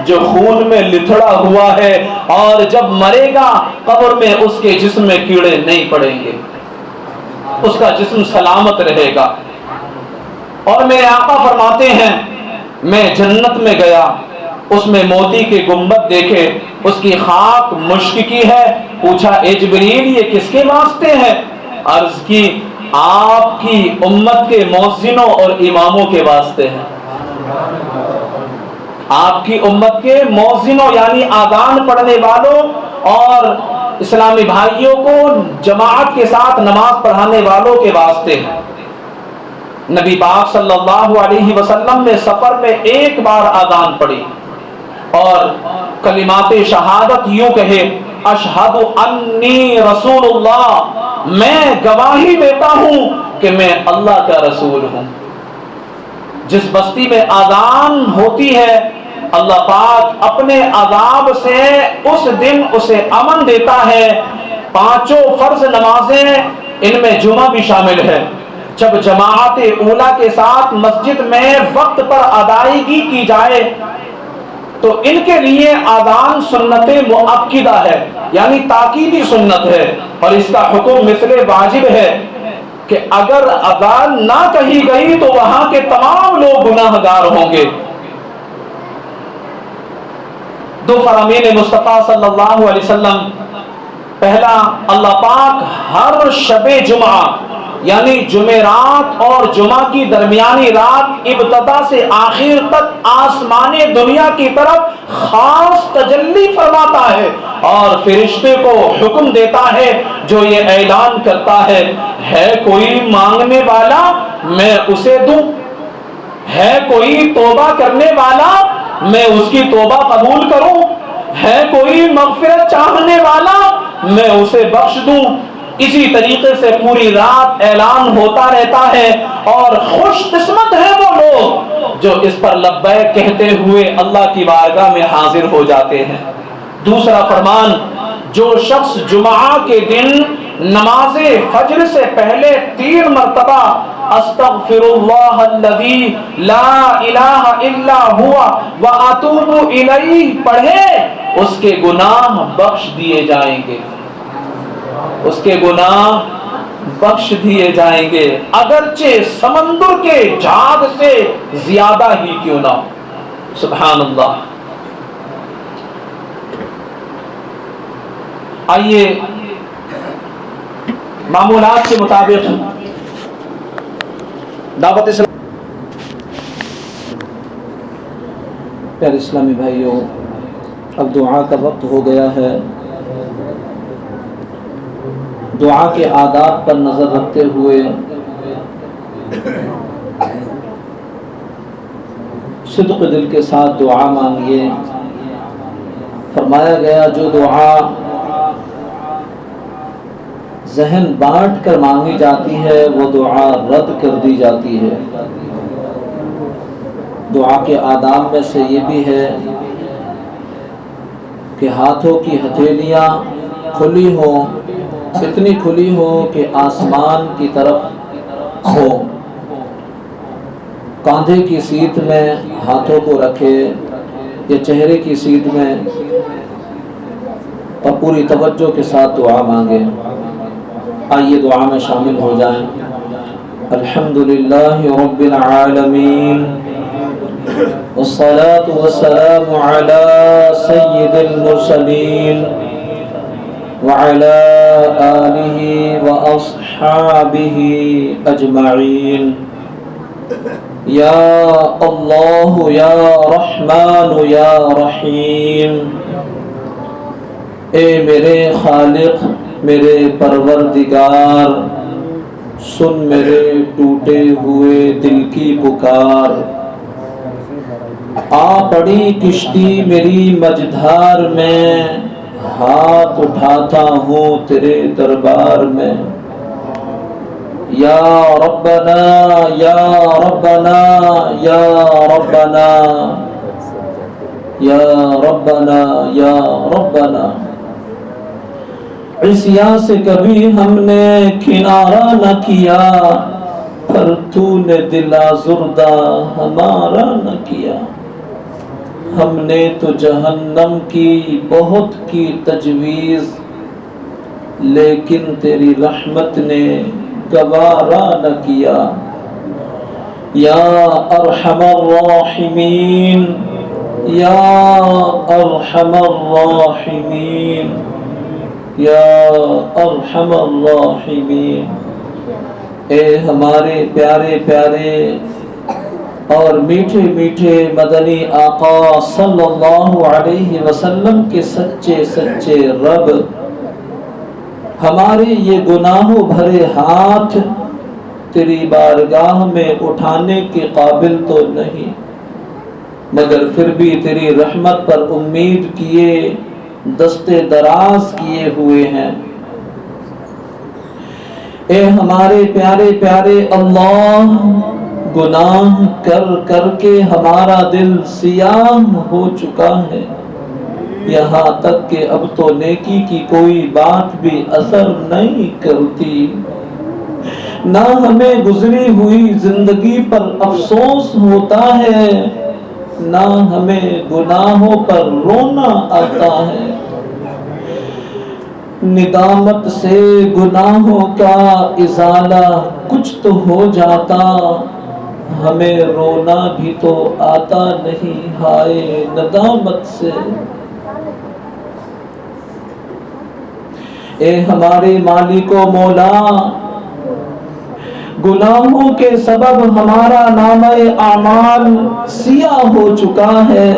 جو خون میں لتھڑا ہوا ہے، اور جب مرے گا قبر میں اس کے جسم میں کیڑے نہیں پڑیں گے، اس کا جسم سلامت رہے گا۔ اور میرے آقا فرماتے ہیں، میں جنت میں گیا، اس میں موتی کے گنبد دیکھے، اس کی خاک مشک کی ہے، پوچھا اے جبریل یہ کس کے واسطے ہے؟ عرض کی آپ کی امت کے مؤذنوں اور اماموں کے واسطے ہے۔ آپ کی امت کے مؤذنوں یعنی آذان پڑھنے والوں اور اسلامی بھائیوں کو جماعت کے ساتھ نماز پڑھانے والوں کے واسطے ہے۔ نبی پاک صلی اللہ علیہ وسلم نے سفر میں ایک بار آذان پڑھی اور کلمات شہادت یوں کہے، اشہد انی رسول اللہ، میں گواہی دیتا ہوں کہ میں اللہ کا رسول ہوں۔ جس بستی میں آذان ہوتی ہے اللہ پاک اپنے عذاب سے اس دن اسے امن دیتا ہے۔ پانچوں فرض نمازیں، ان میں جمعہ بھی شامل ہے، جب جماعت اولیٰ کے ساتھ مسجد میں وقت پر ادائیگی کی جائے تو ان کے لیے آذان سنت مؤکدہ ہے، یعنی تاکیدی سنت ہے، اور اس کا حکم مثل واجب ہے کہ اگر اذان نہ کہی گئی تو وہاں کے تمام لوگ گناہ گار ہوں گے۔ دو فرامین مصطفیٰ صلی اللہ علیہ وسلم، پہلا اللہ پاک ہر شب جمعہ یعنی جمعرات اور جمعہ کی درمیانی رات ابتدا سے آخر تک آسمان دنیا کی طرف خاص تجلی فرماتا ہے اور فرشتے کو حکم دیتا ہے جو یہ اعلان کرتا ہے کوئی مانگنے والا میں اسے دوں، ہے کوئی توبہ کرنے والا میں اس کی توبہ قبول کروں، ہے کوئی مغفرت چاہنے والا میں اسے بخش دوں۔ اسی طریقے سے پوری رات اعلان ہوتا رہتا ہے، اور خوش قسمت ہیں وہ لوگ جو اس پر لبیک کہتے ہوئے اللہ کی بارگاہ میں حاضر ہو جاتے ہیں۔ دوسرا فرمان، جو شخص جمعہ کے دن نماز فجر سے پہلے 3 مرتبہ استغفر اللہ الذی لا الہ الا ہوا واتوب الیہ پڑھے، اس کے گناہ بخش دیے جائیں گے، اس کے گناہ بخش دیے جائیں گے، اگرچہ سمندر کے جھاگ سے زیادہ ہی کیوں نہ ہو۔ سبحان اللہ۔ آئیے معمولات کے مطابق دعوت اسلام۔ پیارے اسلامی بھائیوں، اب دعا کا وقت ہو گیا ہے۔ دعا کے آداب پر نظر رکھتے ہوئے صدق دل کے ساتھ دعا مانگیے۔ فرمایا گیا جو دعا ذہن بانٹ کر مانگی جاتی ہے وہ دعا رد کر دی جاتی ہے۔ دعا کے آداب میں سے یہ بھی ہے کہ ہاتھوں کی ہتھیلیاں کھلی ہوں، اتنی کھلی ہو کہ آسمان کی طرف ہو، کاندھے کی سیٹ میں ہاتھوں کو رکھے یا چہرے کی سیٹ میں، اور پوری توجہ کے ساتھ دعا مانگے۔ آئیے دعا میں شامل ہو جائیں۔ الحمدللہ رب العالمین والصلاة والسلام على سید المرسلین وعلى آلہ وأصحابہ اجمعین۔ یا اللہ یا رحمان یا رحیم، اے میرے خالق میرے پروردگار، سن میرے ٹوٹے ہوئے دل کی پکار۔ آ پڑی کشتی میری مجدھار میں، ہاتھ اٹھاتا ہوں تیرے دربار میں۔ یا ربنا یا ربنا یا ربنا یا ربنا یا ربنا۔ عصیاں سے کبھی ہم نے کنارہ نہ کیا، پر تو نے دل آزردہ ہمارا نہ کیا۔ ہم نے تو جہنم کی بہت کی تجویز، لیکن تیری رحمت نے گوارا نہ کیا۔ یا ارحم الراحمین یا ارحم الراحمین یا ارحم الراحمین۔ اے ہمارے پیارے پیارے اور میٹھے میٹھے مدنی آقا صلی اللہ علیہ وسلم کے سچے سچے رب، ہمارے یہ گناہوں بھرے ہاتھ تیری بارگاہ میں اٹھانے کے قابل تو نہیں، مگر پھر بھی تیری رحمت پر امید کیے دستے دراز کیے ہوئے ہیں۔ اے ہمارے پیارے پیارے اللہ، گناہ کر کر کے ہمارا دل سیاہ ہو چکا ہے، یہاں تک کہ اب تو نیکی کی کوئی بات بھی اثر نہیں کرتی۔ نہ ہمیں گزری ہوئی زندگی پر افسوس ہوتا ہے، نہ ہمیں گناہوں پر رونا آتا ہے۔ ندامت سے گناہوں کا ازالہ کچھ تو ہو جاتا، ہمیں رونا بھی تو آتا نہیں ہائے ندامت سے۔ اے ہمارے مالک و مولا، گناہوں کے سبب ہمارا نامہ اعمال سیاہ ہو چکا ہے،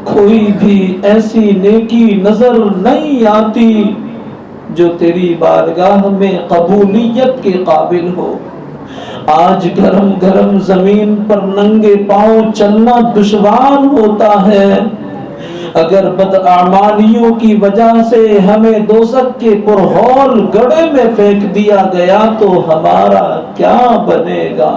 کوئی بھی ایسی نیکی نظر نہیں آتی جو تیری بارگاہ میں قبولیت کے قابل ہو۔ آج گرم گرم زمین پر ننگے پاؤں چلنا دشوار ہوتا ہے، اگر بداعمالیوں کی وجہ سے ہمیں دوزخ کے پرہول گڑھے میں پھینک دیا گیا تو ہمارا کیا بنے گا؟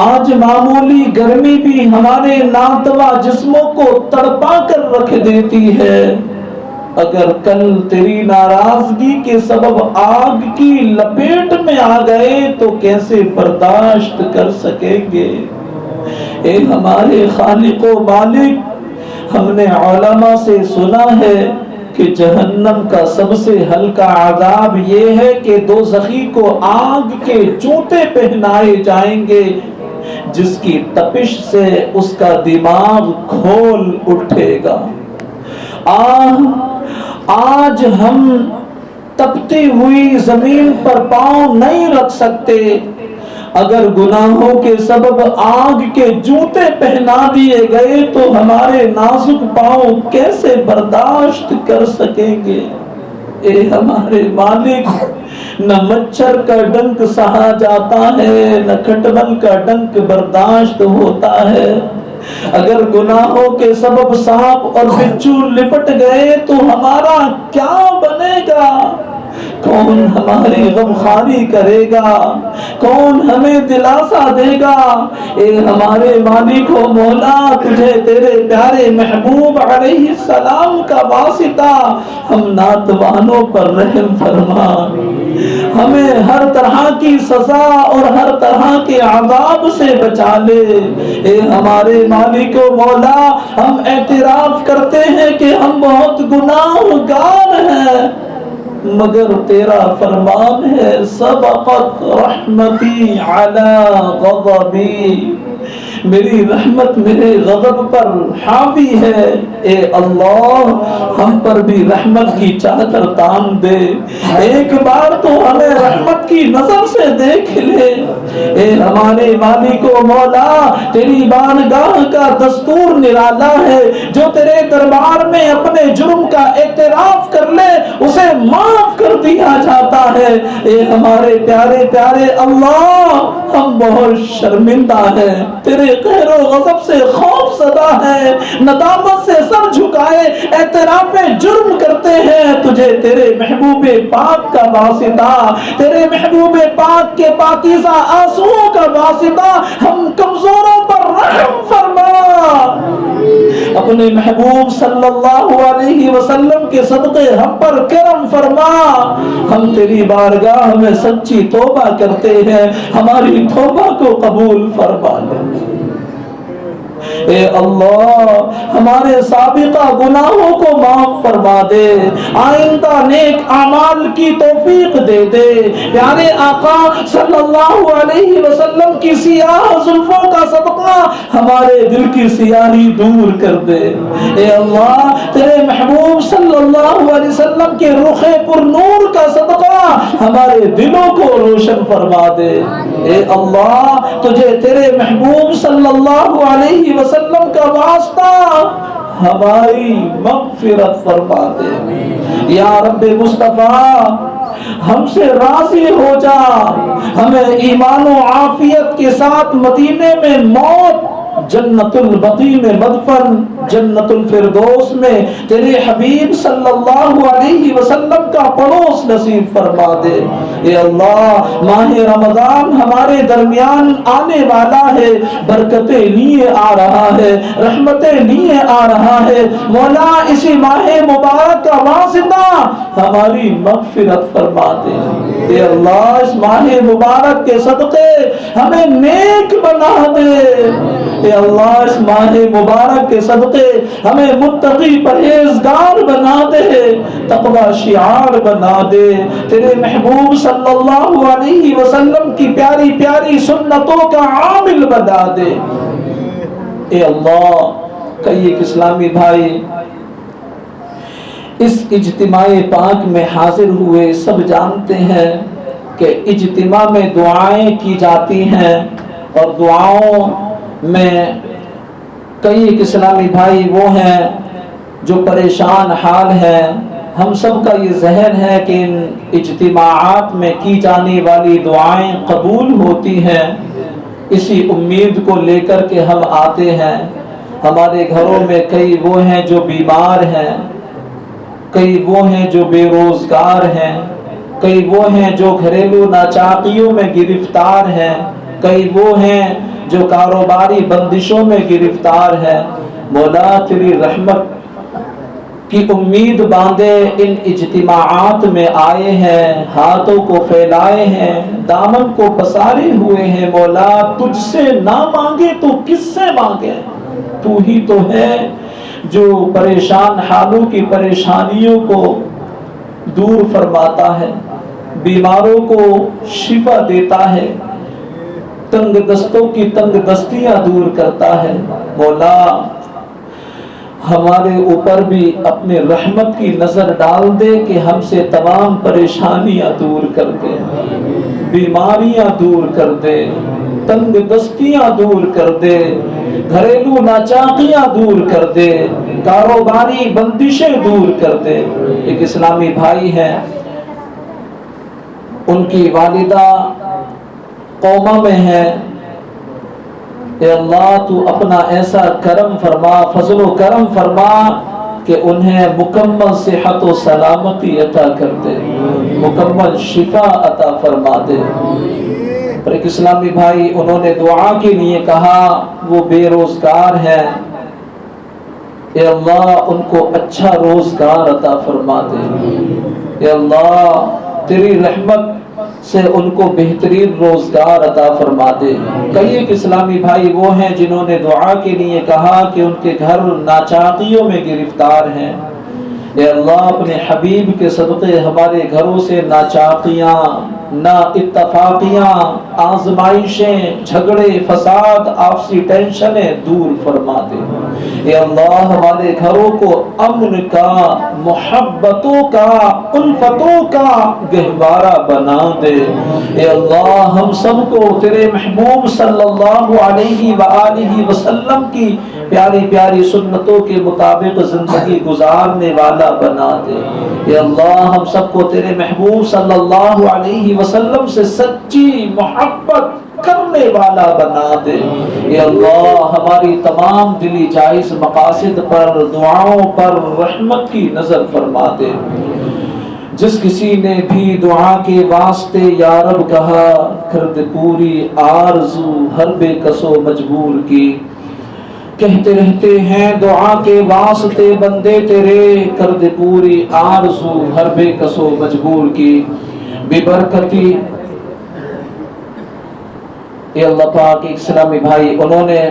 آج معمولی گرمی بھی ہمارے ناتواں جسموں کو تڑپا کر رکھ دیتی ہے، اگر کل تیری ناراضگی کے سبب آگ کی لپیٹ میں آ گئے تو کیسے برداشت کر سکیں گے؟ اے ہمارے خالق و مالک، ہم نے علماء سے سنا ہے کہ جہنم کا سب سے ہلکا عذاب یہ ہے کہ دوزخی کو آگ کے جوتے پہنائے جائیں گے، جس کی تپش سے اس کا دماغ کھول اٹھے گا۔ آج ہم تپتی ہوئی زمین پر پاؤں نہیں رکھ سکتے، اگر گناہوں کے سبب آگ کے جوتے پہنا دیے گئے تو ہمارے نازک پاؤں کیسے برداشت کر سکیں گے؟ اے ہمارے مالک، نہ مچھر کا ڈنک سہا جاتا ہے، نہ کھٹمل کا ڈنک برداشت ہوتا ہے، اگر گناہوں کے سبب سانپ اور بچھو لپٹ گئے تو ہمارا کیا بنے گا؟ کون ہماری غمخواری کرے گا؟ کون ہمیں دلاسا دے گا؟ اے ہمارے مالک و مولا، تجھے تیرے پیارے محبوب علیہ السلام کا واسطہ ہم ناتوانوں پر رحم فرما، ہمیں ہر طرح کی سزا اور ہر طرح کے عذاب سے بچا لے۔ اے ہمارے مالک و مولا، ہم اعتراف کرتے ہیں کہ ہم بہت گناہگار ہیں، مگر تیرا فرمان ہے سبقت رحمتی علی غضبی، میری رحمت میرے غضب پر حاوی ہے، اے اللہ ہم پر بھی رحمت کی چادر تان دے، ایک بار تو ہمیں رحمت کی نظر سے دیکھ لے۔ اے ہمارے مالک و مولا، تیری بارگاہ کا دستور نرالا ہے، جو تیرے دربار میں اپنے جرم کا اعتراف کر لے اسے معاف کر دیا جاتا ہے۔ اے ہمارے پیارے پیارے اللہ، ہم بہت شرمندہ ہیں، تیرے قہر و غضب سے خوف زدہ ہے، ندامت سے سر جھکائے اعتراف جرم کرتے ہیں تجھے تیرے محبوب پاک کا واسطہ، تیرے محبوب پاک کے پاکیزہ آنسوؤں کا واسطہ ہم کمزوروں پر رحم فرما۔ اپنے محبوب صلی اللہ علیہ وسلم کے صدقے ہم پر کرم فرما۔ ہم تیری بارگاہ میں سچی توبہ کرتے ہیں، ہماری توبہ کو قبول فرما لے۔ اے اللہ ہمارے سابقہ گناہوں کو معاف فرما دے، آئندہ نیک اعمال کی توفیق دے دے۔ پیارے آقا صلی اللہ علیہ وسلم کی سیاہ زلفوں کا صدقہ ہمارے دل کی سیاہی دور کر دے۔ اے اللہ تیرے محبوب صلی اللہ علیہ وسلم کے رخ پر نور کا صدقہ ہمارے دلوں کو روشن فرما دے۔ اے اللہ تجھے تیرے محبوب صلی اللہ علیہ وسلم کا واسطہ ہماری مغفرت فرما دے۔ یا رب مصطفیٰ ہم سے راضی ہو جا، ہمیں ایمان و عافیت کے ساتھ مدینے میں موت، جنت البقیع میں مدفن، جنت الفردوس میں تیرے حبیب صلی اللہ علیہ وسلم کا پڑوس نصیب فرما دے۔ اے اللہ ماہ رمضان ہمارے درمیان آنے والا ہے، برکتیں لیے آ رہا ہے، رحمتیں لیے آ رہا ہے، مولا اسی ماہ مبارک کا واسطہ ہماری مغفرت فرما دے۔ اے اللہ اس ماہ مبارک کے صدقے ہمیں نیک بنا دے۔ اے اللہ اس ماہ مبارک کے صدقے ہمیں متقی پرہیزگار بنا دے، تقوی شعار بنا دے، تیرے محبوب صلی اللہ علیہ وسلم کی پیاری پیاری سنتوں کا عامل بنا دے۔ اے اللہ کئی ایک اسلامی بھائی اس اجتماع پاک میں حاضر ہوئے، سب جانتے ہیں کہ اجتماع میں دعائیں کی جاتی ہیں، اور دعاؤں میں کئی ایک اسلامی بھائی وہ ہیں جو پریشان حال ہیں۔ ہم سب کا یہ ذہن ہے کہ ان اجتماعات میں کی جانے والی دعائیں قبول ہوتی ہیں، اسی امید کو لے کر کے ہم آتے ہیں۔ ہمارے گھروں میں کئی وہ ہیں جو بیمار ہیں، کئی وہ ہیں جو بے روزگار ہیں، کئی وہ ہیں جو گھریلو ناچاقیوں میں گرفتار ہیں، کئی وہ ہیں جو کاروباری بندشوں میں گرفتار ہیں۔ مولا تیری رحمت کی امید باندھے ان اجتماعات میں آئے ہیں، ہاتھوں کو پھیلائے ہیں، دامن کو پسارے ہوئے ہیں۔ مولا تجھ سے نہ مانگے تو کس سے مانگے؟ تو ہی تو ہے جو پریشان حالوں کی پریشانیوں کو دور فرماتا ہے، بیماروں کو شفا دیتا ہے، تنگ دستوں کی تنگ دستیاں دور کرتا ہے۔ مولا ہمارے اوپر بھی اپنے رحمت کی نظر ڈال دے کہ ہم سے تمام پریشانیاں دور کر دے، بیماریاں دور کر دے، تنگ دستیاں دور کر دے، گھریلو ناچاقیاں دور کر دے، کاروباری بندشیں دور کر دے۔ ایک اسلامی بھائی ہیں، ان کی والدہ قوما میں ہے۔ اے اللہ تو اپنا ایسا کرم فرما، فضل و کرم فرما کہ انہیں مکمل صحت و سلامتی عطا کر دے، مکمل شفا عطا فرما دے۔ پر ایک اسلامی بھائی انہوں نے دعا کے لیے کہا، وہ بے روزگار ہیں، اے اللہ ان کو اچھا روزگار عطا فرما دے۔ اے اللہ تیری رحمت سے ان کو بہترین روزگار عطا فرما دے۔ کئی ایک اسلامی بھائی وہ ہیں جنہوں نے دعا کے لیے کہا کہ ان کے گھر ناچاقیوں میں گرفتار ہیں۔ اے اللہ اپنے حبیب کے صدقے ہمارے گھروں سے ناچاقیاں، نا اتفاقیاں، آزمائشیں، جھگڑے، فساد، آپسی ٹینشنیں دور فرما دے۔ اے اللہ ہمارے گھروں کو امن کا، محبتوں کا، الفتوں کا گہوارہ بنا دے۔ اے اللہ ہم سب کو تیرے محبوب صلی اللہ علیہ وآلہ وسلم کی پیاری پیاری سنتوں کے مطابق زندگی گزارنے والا بنا دے۔ اے اللہ ہم سب کو تیرے محبوب صلی اللہ علیہ وسلم سے سچی محبت کرنے والا بنا دے۔ اے اللہ ہماری تمام دلی جائز مقاصد پر، دعاؤں پر رحمت کی نظر فرما دے۔ جس کسی نے بھی دعا کے واسطے یا رب کہا، کر دے پوری آرزو ہر بے کس و مجبور کی۔ کہتے رہتے ہیں دعا کے واسطے بندے تیرے، کر دے پوری آرزو ہر بے کس و مجبور کی۔ بے برکتی اے اللہ پاک ایک اسلامی بھائی انہوں نے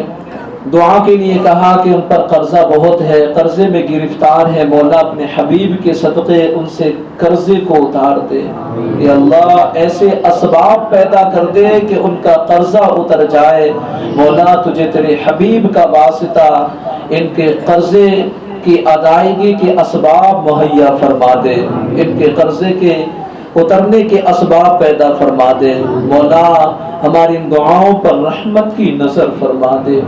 دعا کے لیے کہا کہ ان پر قرضہ بہت ہے، قرضے میں گرفتار ہے، مولا اپنے حبیب کے صدقے ان سے قرضے کو اتار دے۔ اے اللہ ایسے اسباب پیدا کر دے کہ ان کا قرضہ اتر جائے۔ مولا تجھے تیرے حبیب کا واسطہ ان کے قرضے کی ادائیگی کے اسباب مہیا فرما دے، ان کے قرضے کے اترنے کے اسباب پیدا فرما دے۔ مولا ہماری ان دعاؤں پر رحمت کی نظر فرما دے۔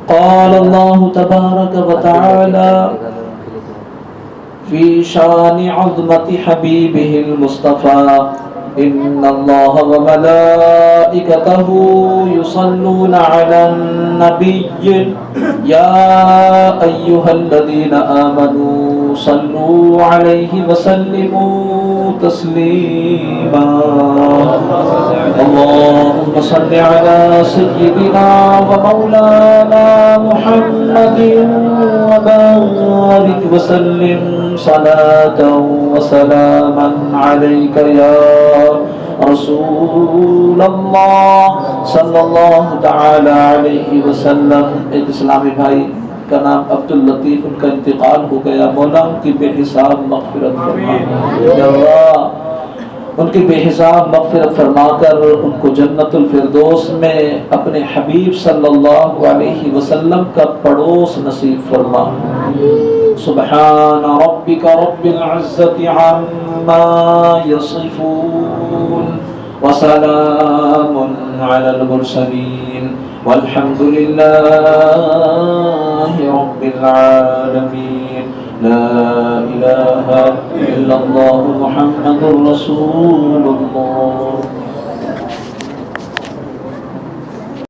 قال اللہ تبارک و تعالی فی شان عظمت حبیبہ المصطفى ان اللہ وملائکتہ یصلون علی النبی یا ایہا الذین آمنوا صلوا علیہ وسلموا تسلیما اللهم صل على سيدنا ومولانا محمد وبارك وسلم صلاة وسلاما عليك يا رسول الله صلی اللہ تعالی علیہ وسلم۔ ایک اسلامی بھائی کا نام عبداللطیف، ان کا انتقال ہو گیا، مولا ان کی بے حساب مغفرت فرما۔ یا اللہ ان کی بے حساب مغفرت فرما کر ان کو جنت الفردوس میں اپنے حبیب صلی اللہ علیہ وسلم کا پڑوس نصیب فرما۔ سبحان ربک رب العزت عما یصفون وسلام علی المرسلین والحمد للہ رب العالمین۔ لا الہ الا اللہ محمد رسول اللہ۔